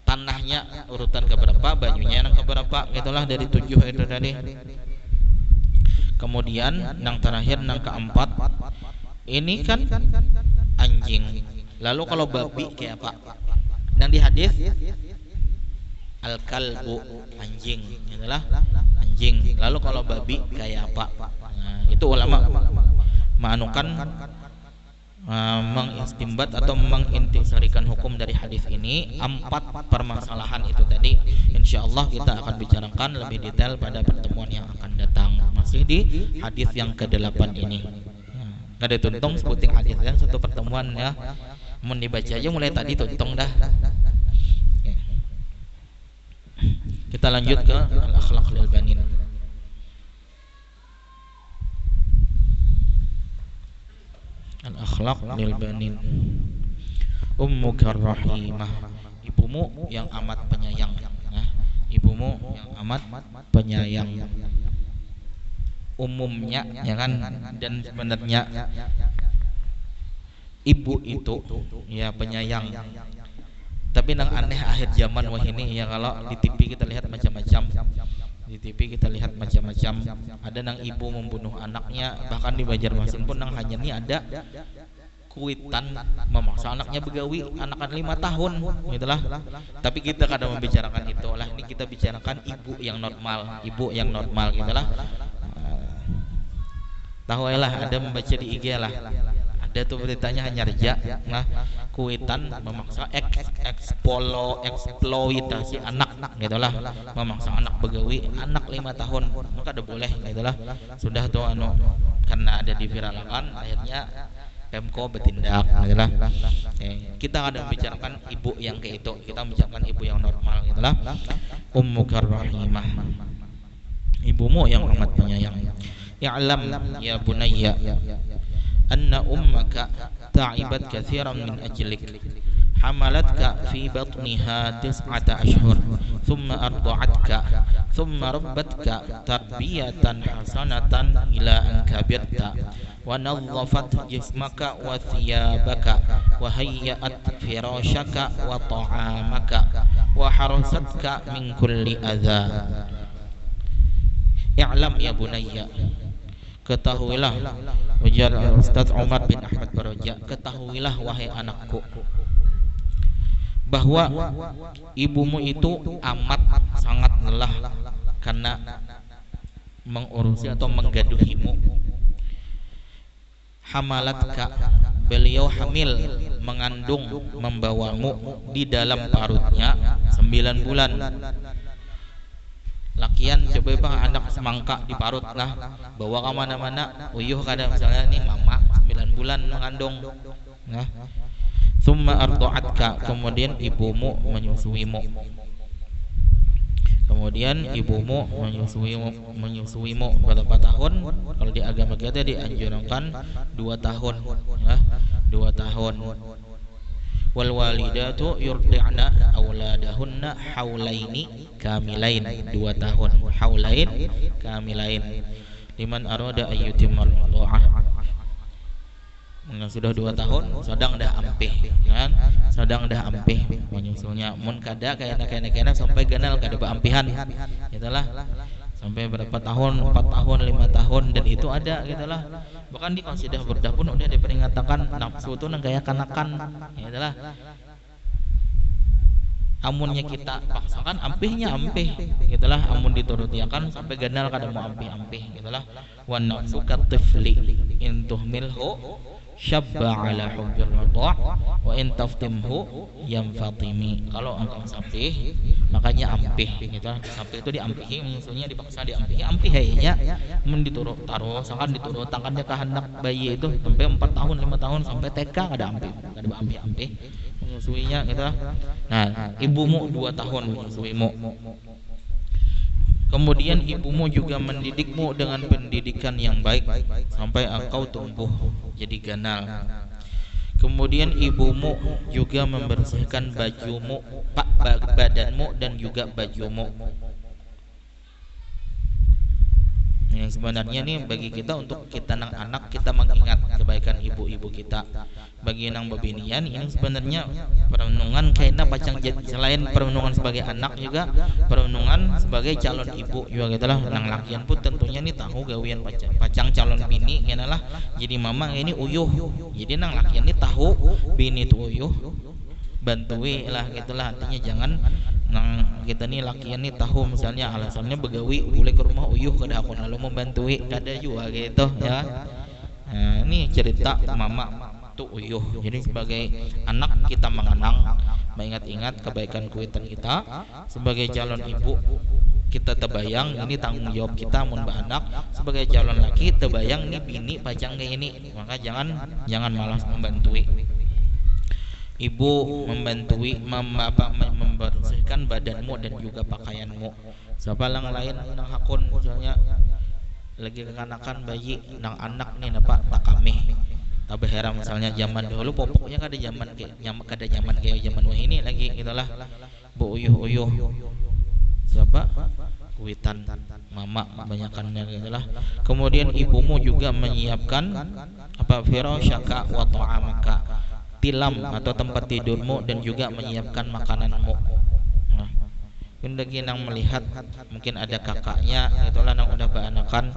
tanahnya urutan keberapa, bajunya nang keberapa, itulah dari 7 itu tadi. Kemudian nang terakhir nang keempat ini kan anjing, lalu kalau babi kayak apa? Nang di hadis al-kalbu anjing, itulah anjing. Lalu kalau babi kayak apa? Nah, itu ulama ma'anukan mengistimbat atau mengintisarikan hukum dari hadis ini. 4 permasalahan itu tadi insyaallah kita akan bicarakan lebih detail pada pertemuan yang akan datang, masih di hadis yang ke-8 ini. Nggak ada tuntung sebuting hadis ya, satu pertemuan ya, mau dibaca aja mulai tadi tuntung dah. Kita lanjut ke al-akhlaq lil banin. Al-akhlaq lil banin. Ummuka rahimah, ibumu yang amat penyayang. Nah, ibumu yang amat penyayang. Umumnya ya kan, dan sebenarnya ibu itu ya penyayang. Tapi nang aneh akhir zaman wah ini ya, kalau di TV kita lihat macam-macam. Di TV kita lihat macam-macam. Ada nang ibu membunuh anaknya, bahkan di Banjarmasin pun nang hanya ini ada kuitan memaksa anaknya begawi, anak 5 tahun gitulah. Tapi kita kadang membicarakan itu lah, ini kita bicarakan ibu yang normal gitulah. Tahu lah, ada membaca di IG lah, ada tuh beritanya hanya reja nah kuitan memaksa eksploitasi anak gitulah, memaksa anak begawi, anak 5 tahun, maka ada boleh gitulah. Sudah tuh karena ada diviralkan, akhirnya Pemko bertindak gitulah. Kita kadang membicarakan ibu yang kayak itu, kita membicarakan ibu yang normal gitulah. Ummuka rahimah, ibumu yang amat penyayang. Ya'lam ya bunayya anna ummaka ta'ibat katsiran min ajlik, hamalatka fi batniha 9 ashhur, thumma arda'atka, thumma rabbatka tarbiyatan hasanatan ila an kabirta, wa nadhafat jismaka wa thiyabaka, wa hayyat firashaka wa ta'amaka, wa harasatka min kulli adha. I'lam ya bunayya, ketahuilah, ujar Ustaz Umar bin Ahmad Baroja, ketahuilah wahai anakku, bahwa ibumu itu amat sangat lelah karena mengurusi atau menggaduhimu. Hamalatka, beliau hamil, mengandung, membawamu di dalam parutnya 9 bulan. Lakian coba bang anak semangka di parut nah, bawa ke mana-mana, uyuh kadang misalnya nih mama 9 bulan mengandung nah. Thumma arda'atka, kemudian ibumu menyusuimu. Kemudian ibumu menyusuimu berapa tahun? Kalau di agama kita dianjurkan 2 tahun ya, 2 tahun. Wal walidatu yurdi'na auladahunna haulaini kamilain, 2 tahun, haulain kamilain, liman arada ayyutimar radha'ah. Sudah 2 tahun sedang dah ampih kan, sedang dah ampih menyusulnya, mun kada kayana sampai ganal kada beampihan gitulah, sampai berapa tahun, 4 tahun, 5 tahun, dan itu ada gitulah. Bahkan di qasidah burdah pun udah diperingatkan nafsu itu nang gaya kanakan gitulah. Amunnya kita paksakan ampihnya ampih gitulah, amun diturutiakan sampai ganal kada mau ampih gitulah. Wan nafsu katifli in tuhmilhu syabba ala hubbil radha wa in taftimhu yamfatimi. Kalau engkau sapih makanya ampih gitu. Sapih itu diampihi, maksudnya dipaksa diampihi, ampih hayanya mun diturut taruh sakan diturut tangannya ke hendak bayi itu sampai 4 tahun 5 tahun sampai TK kada ampih, kada ampih menyusuinya gitu. Nah, ibumu 2 tahun menyusuimu. Kemudian ibumu juga mendidikmu dengan pendidikan yang baik sampai engkau tumbuh jadi ganal. Kemudian ibumu juga membersihkan bajumu, badanmu dan juga bajumu. Yang sebenarnya nih bagi kita, untuk kita nang anak, kita mengingat kebaikan ibu-ibu kita. Bagi nang babinian ini sebenarnya perenungan kayaknya pacang, selain perenungan sebagai anak juga perenungan sebagai calon ibu juga gitulah. Nang lakian pun tentunya nih tahu gawian pacang calon bini lah. Jadi mama ini uyuh, jadi nang lakian nih tahu bini tuh uyuh, bantui lah gitulah. Artinya jangan nang kita nih lakian nih tahu misalnya alasannya begawi boleh ke rumah uyuh kada aku lalu membantui kada juga gitu ya. Nah, ini cerita mama tuh uyuh. Jadi sebagai anak kita mengenang, mengingat-ingat kebaikan kuitan kita. Sebagai calon ibu kita terbayang ini tanggung jawab kita mun anak. Sebagai calon laki terbayang ini bini pacang kayak ini, maka jangan malas membantui. Ibu membantui membersihkan badanmu dan juga pakaianmu. Siapa lang lain nang hakun misalnya lagi kekanakan bayi nang anak nih napa takamih tabehera misalnya zaman dahulu popoknya kada zaman kayak zaman wah ini lagi gitulah. Bu uyuh siapa kuitan mama kebanyakannya gitulah. Kemudian ibumu juga menyiapkan apa firasyaka wa ta'amaka, tilam atau tempat tidurmu dan juga menyiapkan makananmu. Nah, lagi nang melihat mungkin ada kakaknya itulah nang udah beranakan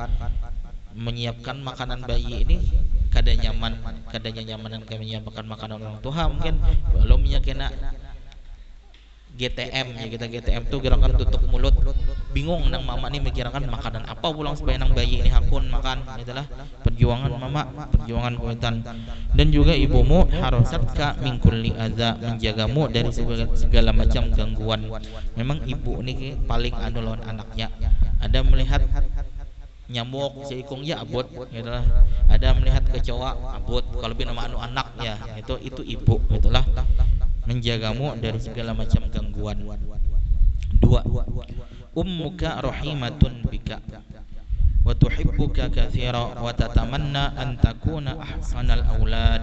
menyiapkan makanan bayi ini kada nyaman, kadanya nyaman kami makan makanan orang tua mungkin belumnya kena GTM ya, kita GTM tuh gerakan tutup mulut, bingung nang mama nih mikirkan makanan apa pulang supaya nang bayi ini hakun makan, itulah perjuangan mama, perjuangan kuitan. Dan juga ibumu harasatka min kulli adza, menjagamu dari segala macam gangguan. Memang ibu ini paling anu lawan anaknya. Ada melihat nyamuk seikung ya abot, itulah. Ada melihat kecoa abot, kalau nama anu anak ya itu ibu, itulah. Menjagamu dari segala macam gangguan. 2. Ummuka rahimatun bika wa tuhibbuka katsira wa tatamanna an takuna ahsanal aulad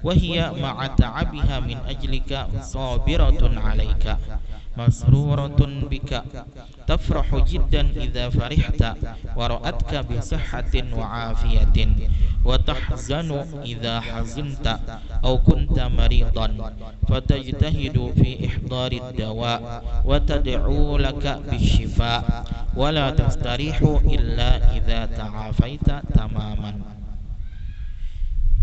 wa hiya ma'a ta'abiha min ajlika sabiratun 'alaika masruratun bika tafrahu jiddan idza farihta wa ra'atka bi sihhatin wa 'afiyatin wa tahzanu idza hazinta aw kunta maridan fatajtahidu fi ihdari ad-dawa wa tad'u laka bishifa wa la tastarihu illa idza ta'afaita tamaman.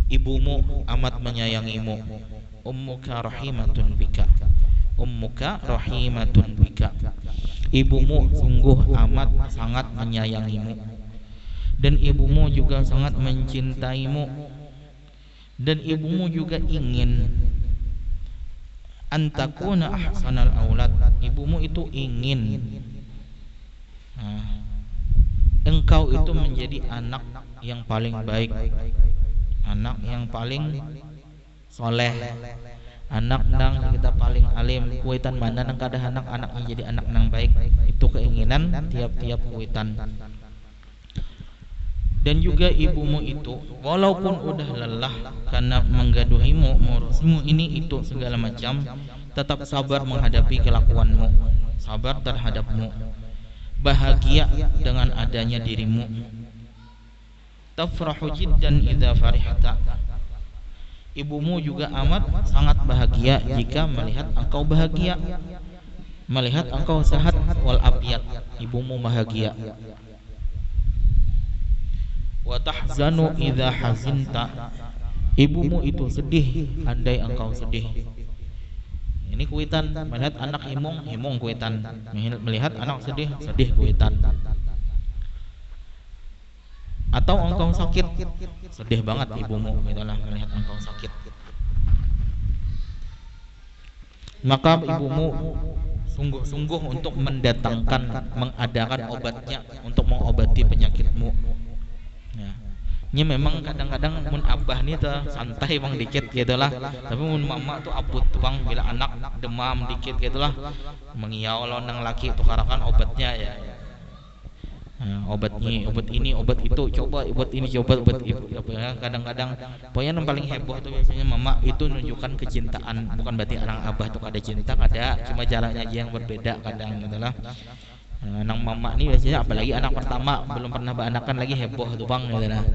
Ibumu amat menyayangimu. Ummuka rahimatun bika. Ummuka rahimatun bika. Ibumu sungguh amat sangat menyayangimu, dan ibumu juga sangat mencintaimu, dan ibumu juga ingin antakuna ahsanal aulad. Ibumu itu ingin engkau itu menjadi anak yang paling baik, anak yang paling soleh, anak nang kita paling alim. Kuitan mana nang kada anak menjadi anak nang baik, itu keinginan tiap-tiap kuitan. Dan juga ibumu itu walaupun udah lelah karena menggaduhimu, mengurusmu ini itu segala macam, tetap sabar menghadapi kelakuanmu, sabar terhadapmu, bahagia dengan adanya dirimu. Tafrahu jiddan idza farihta. Ibumu juga amat sangat bahagia jika melihat engkau bahagia, melihat engkau sehat wal afiat. Ibumu bahagia. Wa tahzanu idza hazinta. Ibumu itu sedih andai engkau sedih. Ini kuitan melihat anak himung kuitan, melihat anak sedih kuitan. Atau engkau sakit, sedih banget ibumu, itulah melihat engkau sakit. Maka ibumu sungguh-sungguh untuk mengadakan obatnya untuk mengobati penyakitmu. Ya. Ini memang kadang-kadang mun abah nih tuh santai bang dikit gitulah, tapi mun mama tuh abut bang bila anak demam dikit gitulah, mengiau lo nang laki tukarakan obatnya ya. Obat ini, obat itu, coba obat ini, coba obat itu. Kadang-kadang pokoknya yang paling heboh tuh biasanya mama itu nunjukkan kecintaan, bukan berarti orang abah tuh ada cinta, ada, cuma caranya aja yang berbeda kadang itulah. Nang mama ini biasanya apalagi anak pertama belum pernah beranakan lagi heboh tuh bang itulah.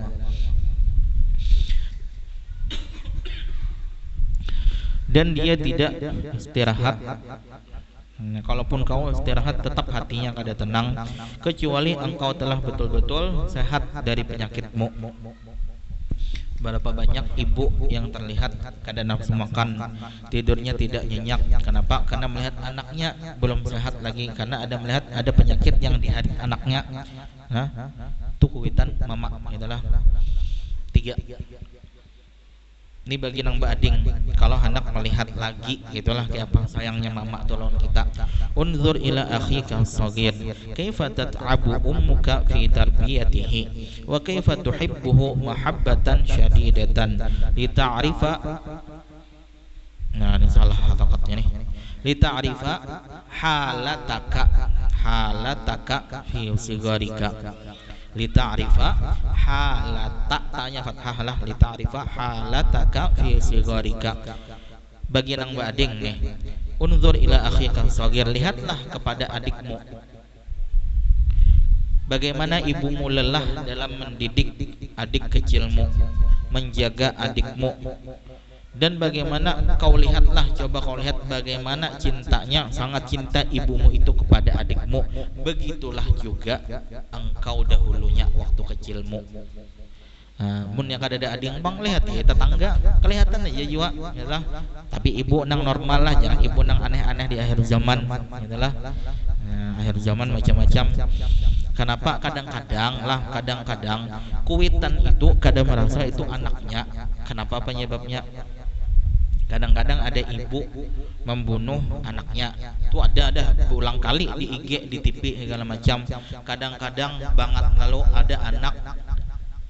Dan dia tidak istirahat. Kalaupun kau istirahat tetap hatinya kada tenang, kecuali engkau telah betul-betul sehat dari penyakitmu. Berapa banyak ibu yang terlihat kada nafsu makan, tidurnya tidak nyenyak. Kenapa? Karena melihat anaknya belum sehat lagi, karena melihat ada penyakit yang di hati anaknya. Nah, itu kuitan mama itulah. 3. Ini bagi nang Ading, kalau anak melihat lagi gitulah kayak apa sayangnya mama tolong kita. Unzur ila akhika as-saghir kaifa tat'abu ummuka fi tarbiyatihi wa kaifa tuhibbuhu mahabbatan syadidatan lita'rifa. Nah, ini salah hatakatnya nih. Lita'rifa halataka fi sigharika. Lita'rifa tanya fathah lah, lita'rifa halataka fi sigharika. Bagi nang Ading nih, unzur ila akhika shaghir, lihatlah kepada adikmu, bagaimana ibumu lelah dalam mendidik adik kecilmu, menjaga adikmu. Dan bagaimana kau lihatlah, coba kau lihat bagaimana cintanya, sangat cinta ibumu itu kepada adikmu. Begitulah juga engkau dahulunya waktu kecilmu. Mun yang kada ada ading bang lihat ya tetangga kelihatan aja juga ya lah. Tapi ibu nang normal lah, jangan ibu nang aneh-aneh di akhir zaman gitu lah. Akhir zaman macam-macam. Kenapa kadang-kadang kuitan itu kadang merasa itu anaknya. Kenapa penyebabnya? Kadang-kadang ada ibu membunuh anaknya. Itu ada berulang kali di IG, di TV segala macam. Kadang-kadang banget kalau ada anak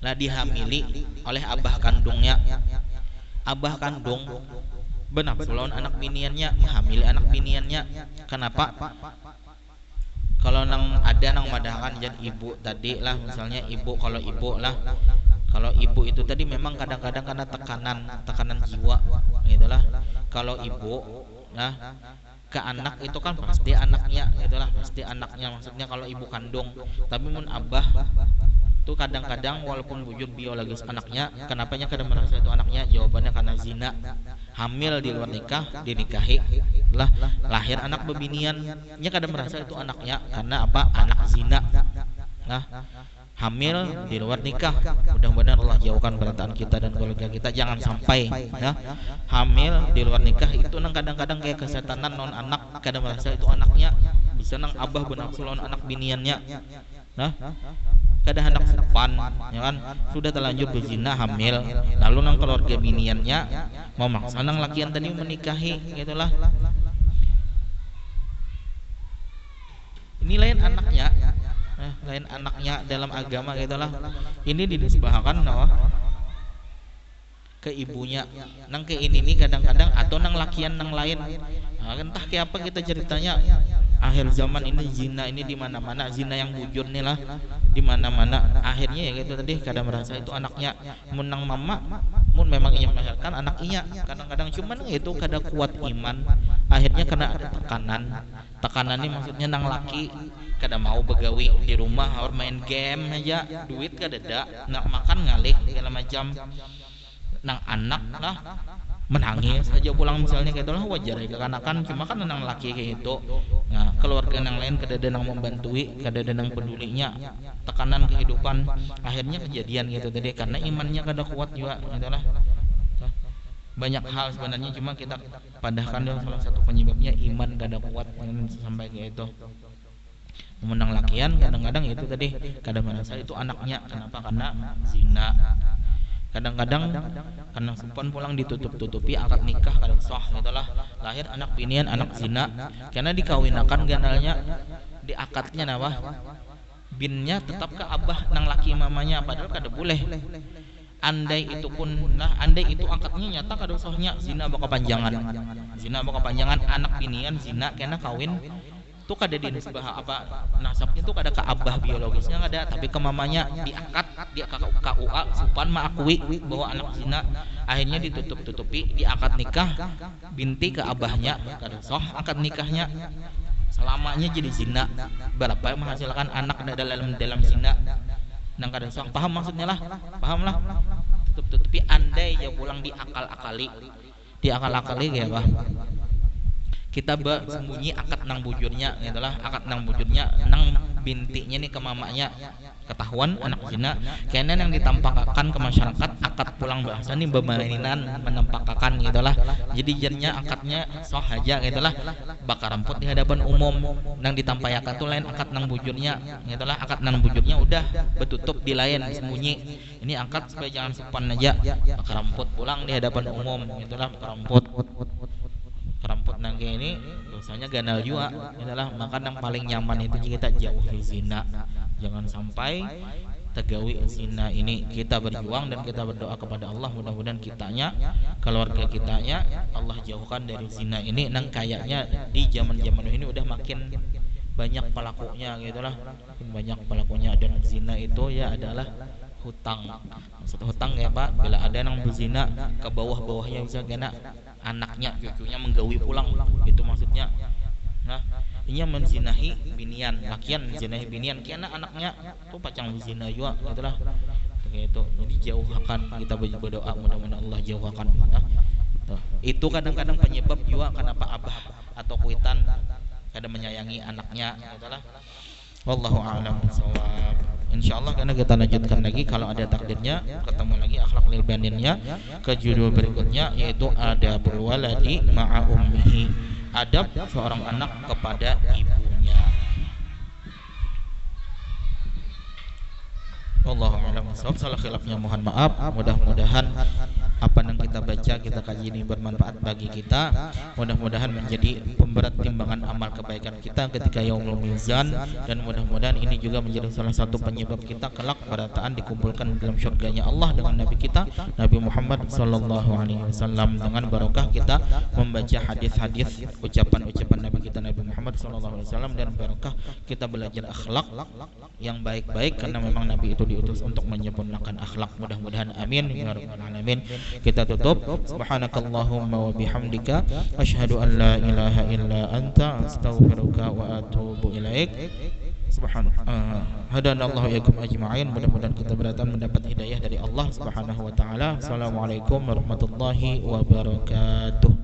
lah dihamili oleh abah kandungnya. Abah kandung benar lawan anak biniannya, hamili anak biniannya. Kenapa? Kalau nang ada nang madahan jadi ibu tadi lah, misalnya ibu, kalau ibu itu tadi memang kadang-kadang karena tekanan jiwa gitulah. Kalau ibu nah ke anak itu kan pasti anaknya gitulah, pasti anaknya, maksudnya kalau ibu kandung. Tapi mun abah itu kadang-kadang walaupun wujud biologis anaknya, kenapanya kadang merasa itu anaknya? Jawabannya karena zina, hamil di luar nikah, dinikahi lah, lahir anak bebiniannya, kadang merasa itu anaknya karena apa? Anak zina. Nah, hamil di luar nikah. Mudah-mudahan Allah jauhkan berataan kita dan keluarga kita, jangan sampai ya hamil di luar nikah itu nang kadang-kadang kayak kesetanan non anak, kadang merasa itu anaknya, bisa nang abah benafsu lawan anak biniannya. Nah, kadang anak sepan ya kan sudah terlanjur berzina, hamil, lalu nang keluarga biniannya mau maksa nang lakian tadi menikahi gitulah. Ini lain anaknya dalam agama gitulah. Ini dinisbahkan ke ibunya nang ke ini kadang-kadang, atau nang lakian nang lain. Entah kayak apa kita ceritanya. Akhir zaman ini zina ini di mana-mana, zina yang bujur nih lah di mana-mana. Akhirnya ya gitu tadi, kadang merasa itu anaknya. Mun nang mama, mun memang ingin melahirkan anaknya, kadang-kadang cuman itu kada kuat iman. Akhirnya kena tekanan ini, maksudnya nang laki kada mau begawi di rumah, harus main game aja, duit kada ada, nak makan ngalih segala macam. Nang anak lah menangis aja pulang misalnya kayak itulah, wajar ya kekanakan, cuma kan nang laki kayak itu. Nah, keluarga yang lain kada ada nang membantui, kada ada nang pedulinya, tekanan kehidupan, akhirnya kejadian gitu tadi karena imannya kada kuat juga gitulah. Banyak hal sebenarnya, cuma kita padahkan salah satu penyebabnya iman kada kuat sampai kayak itu. Menang lakian kadang-kadang itu tadi kadang merasa itu anaknya. Kenapa? Karena zina. Kadang-kadang karena supan pulang ditutup-tutupi akad nikah kadang sah gitulah, lahir anak binian, anak zina, karena dikawinakan ganalnya di akadnya nawa binnya tetap ke abah nang laki mamanya, padahal kada boleh. Andai itu pun andai itu akadnya nyata kada sahnya, zina bakal panjangan anak binian zina kena kawin itu kada dinisbah apa nasabnya itu kada ke abah biologisnya kada, tapi ke mamanya diangkat dia ke KUA supan mengakui bahwa anak zina. Akhirnya ditutup-tutupi di akad nikah, binti ke abahnya kada sah akad nikahnya, selamanya jadi zina. Berapa yang menghasilkan anak dalam zina nang kada sah. Paham maksudnya lah, paham lah. Tutup-tutupi andai ya pulang diakal-akali kayak apa? Kita sembunyi akad nang bujurnya gitulah, akad nang bujurnya nang bintinya nih ke mamanya, ketahuan anak zina, kena yang ditampakkan ke masyarakat akad pulang bahasa nih bemainan menampakkan gitulah. Jadi jadinya akadnya sah aja gitulah, bakar remput di hadapan umum. Nang ditampakkan tuh lain akad nang bujurnya gitulah, akad nang bujurnya udah betutup di lain sembunyi. Ini akad supaya jangan sopan aja, bakar remput pulang di hadapan umum gitulah, bakar remput nang kayak ini dosanya ganal juga itulah. Maka yang paling nyaman itu kita jauhi zina, jangan sampai tegawi zina ini. Kita berjuang dan kita berdoa kepada Allah, mudah-mudahan kitanya, keluarga kitanya Allah jauhkan dari zina ini. Nang kayaknya di zaman-zaman ini udah makin banyak pelakunya gitulah, banyak pelakunya. Dan zina itu ya adalah hutang. Maksud hutang ya Pak, bila ada yang berzina ke bawah-bawahnya bisa kena anaknya, cucunya menggawi pulang, itu maksudnya. Nah, ini menzinahi binian, lakian menzinahi binian, karena anaknya tuh pacang zina juga gitulah. Kayak itu. Jadi jauhkan, kita berdoa mudah-mudahan Allah jauhkan. Nah, itu kadang-kadang penyebab juga kenapa abah atau kuitan kadang menyayangi anaknya gitulah. Wallahu a'lam bishawab. Insyaallah karena kita lanjutkan lagi kalau ada takdirnya, ketemu lagi akhlak lil baninnya ke judul berikutnya yaitu adabul waladi ma'a ummihi, adab seorang anak kepada ibunya. Wallahu a'lam bishawab. Salah khilafnya mohon maaf. Mudah-mudahan apa yang kita baca, kita kaji ini bermanfaat bagi kita. Mudah-mudahan menjadi pemberat timbangan amal kebaikan kita ketika yaumul mizan, dan mudah-mudahan ini juga menjadi salah satu penyebab kita kelak pada saat dikumpulkan dalam syurganya Allah dengan Nabi kita Nabi Muhammad sallallahu alaihi wasallam, dengan barokah kita membaca hadis-hadis ucapan-ucapan Nabi kita Nabi Muhammad sallallahu alaihi wasallam, dan barokah kita belajar akhlak yang baik-baik karena memang Nabi itu diutus untuk menyempurnakan akhlak. Mudah-mudahan amin ya rabbal alamin. Kita tutup. Subhanakallahumma wa bihamdika asyhadu an la ilaha illa anta astaghfiruka wa atubu ilaik. Hadanallahu yakum ajma'in. Mudah-mudahan kita beratan mendapat hidayah dari Allah Subhanahu wa taala. Assalamualaikum warahmatullahi wabarakatuh.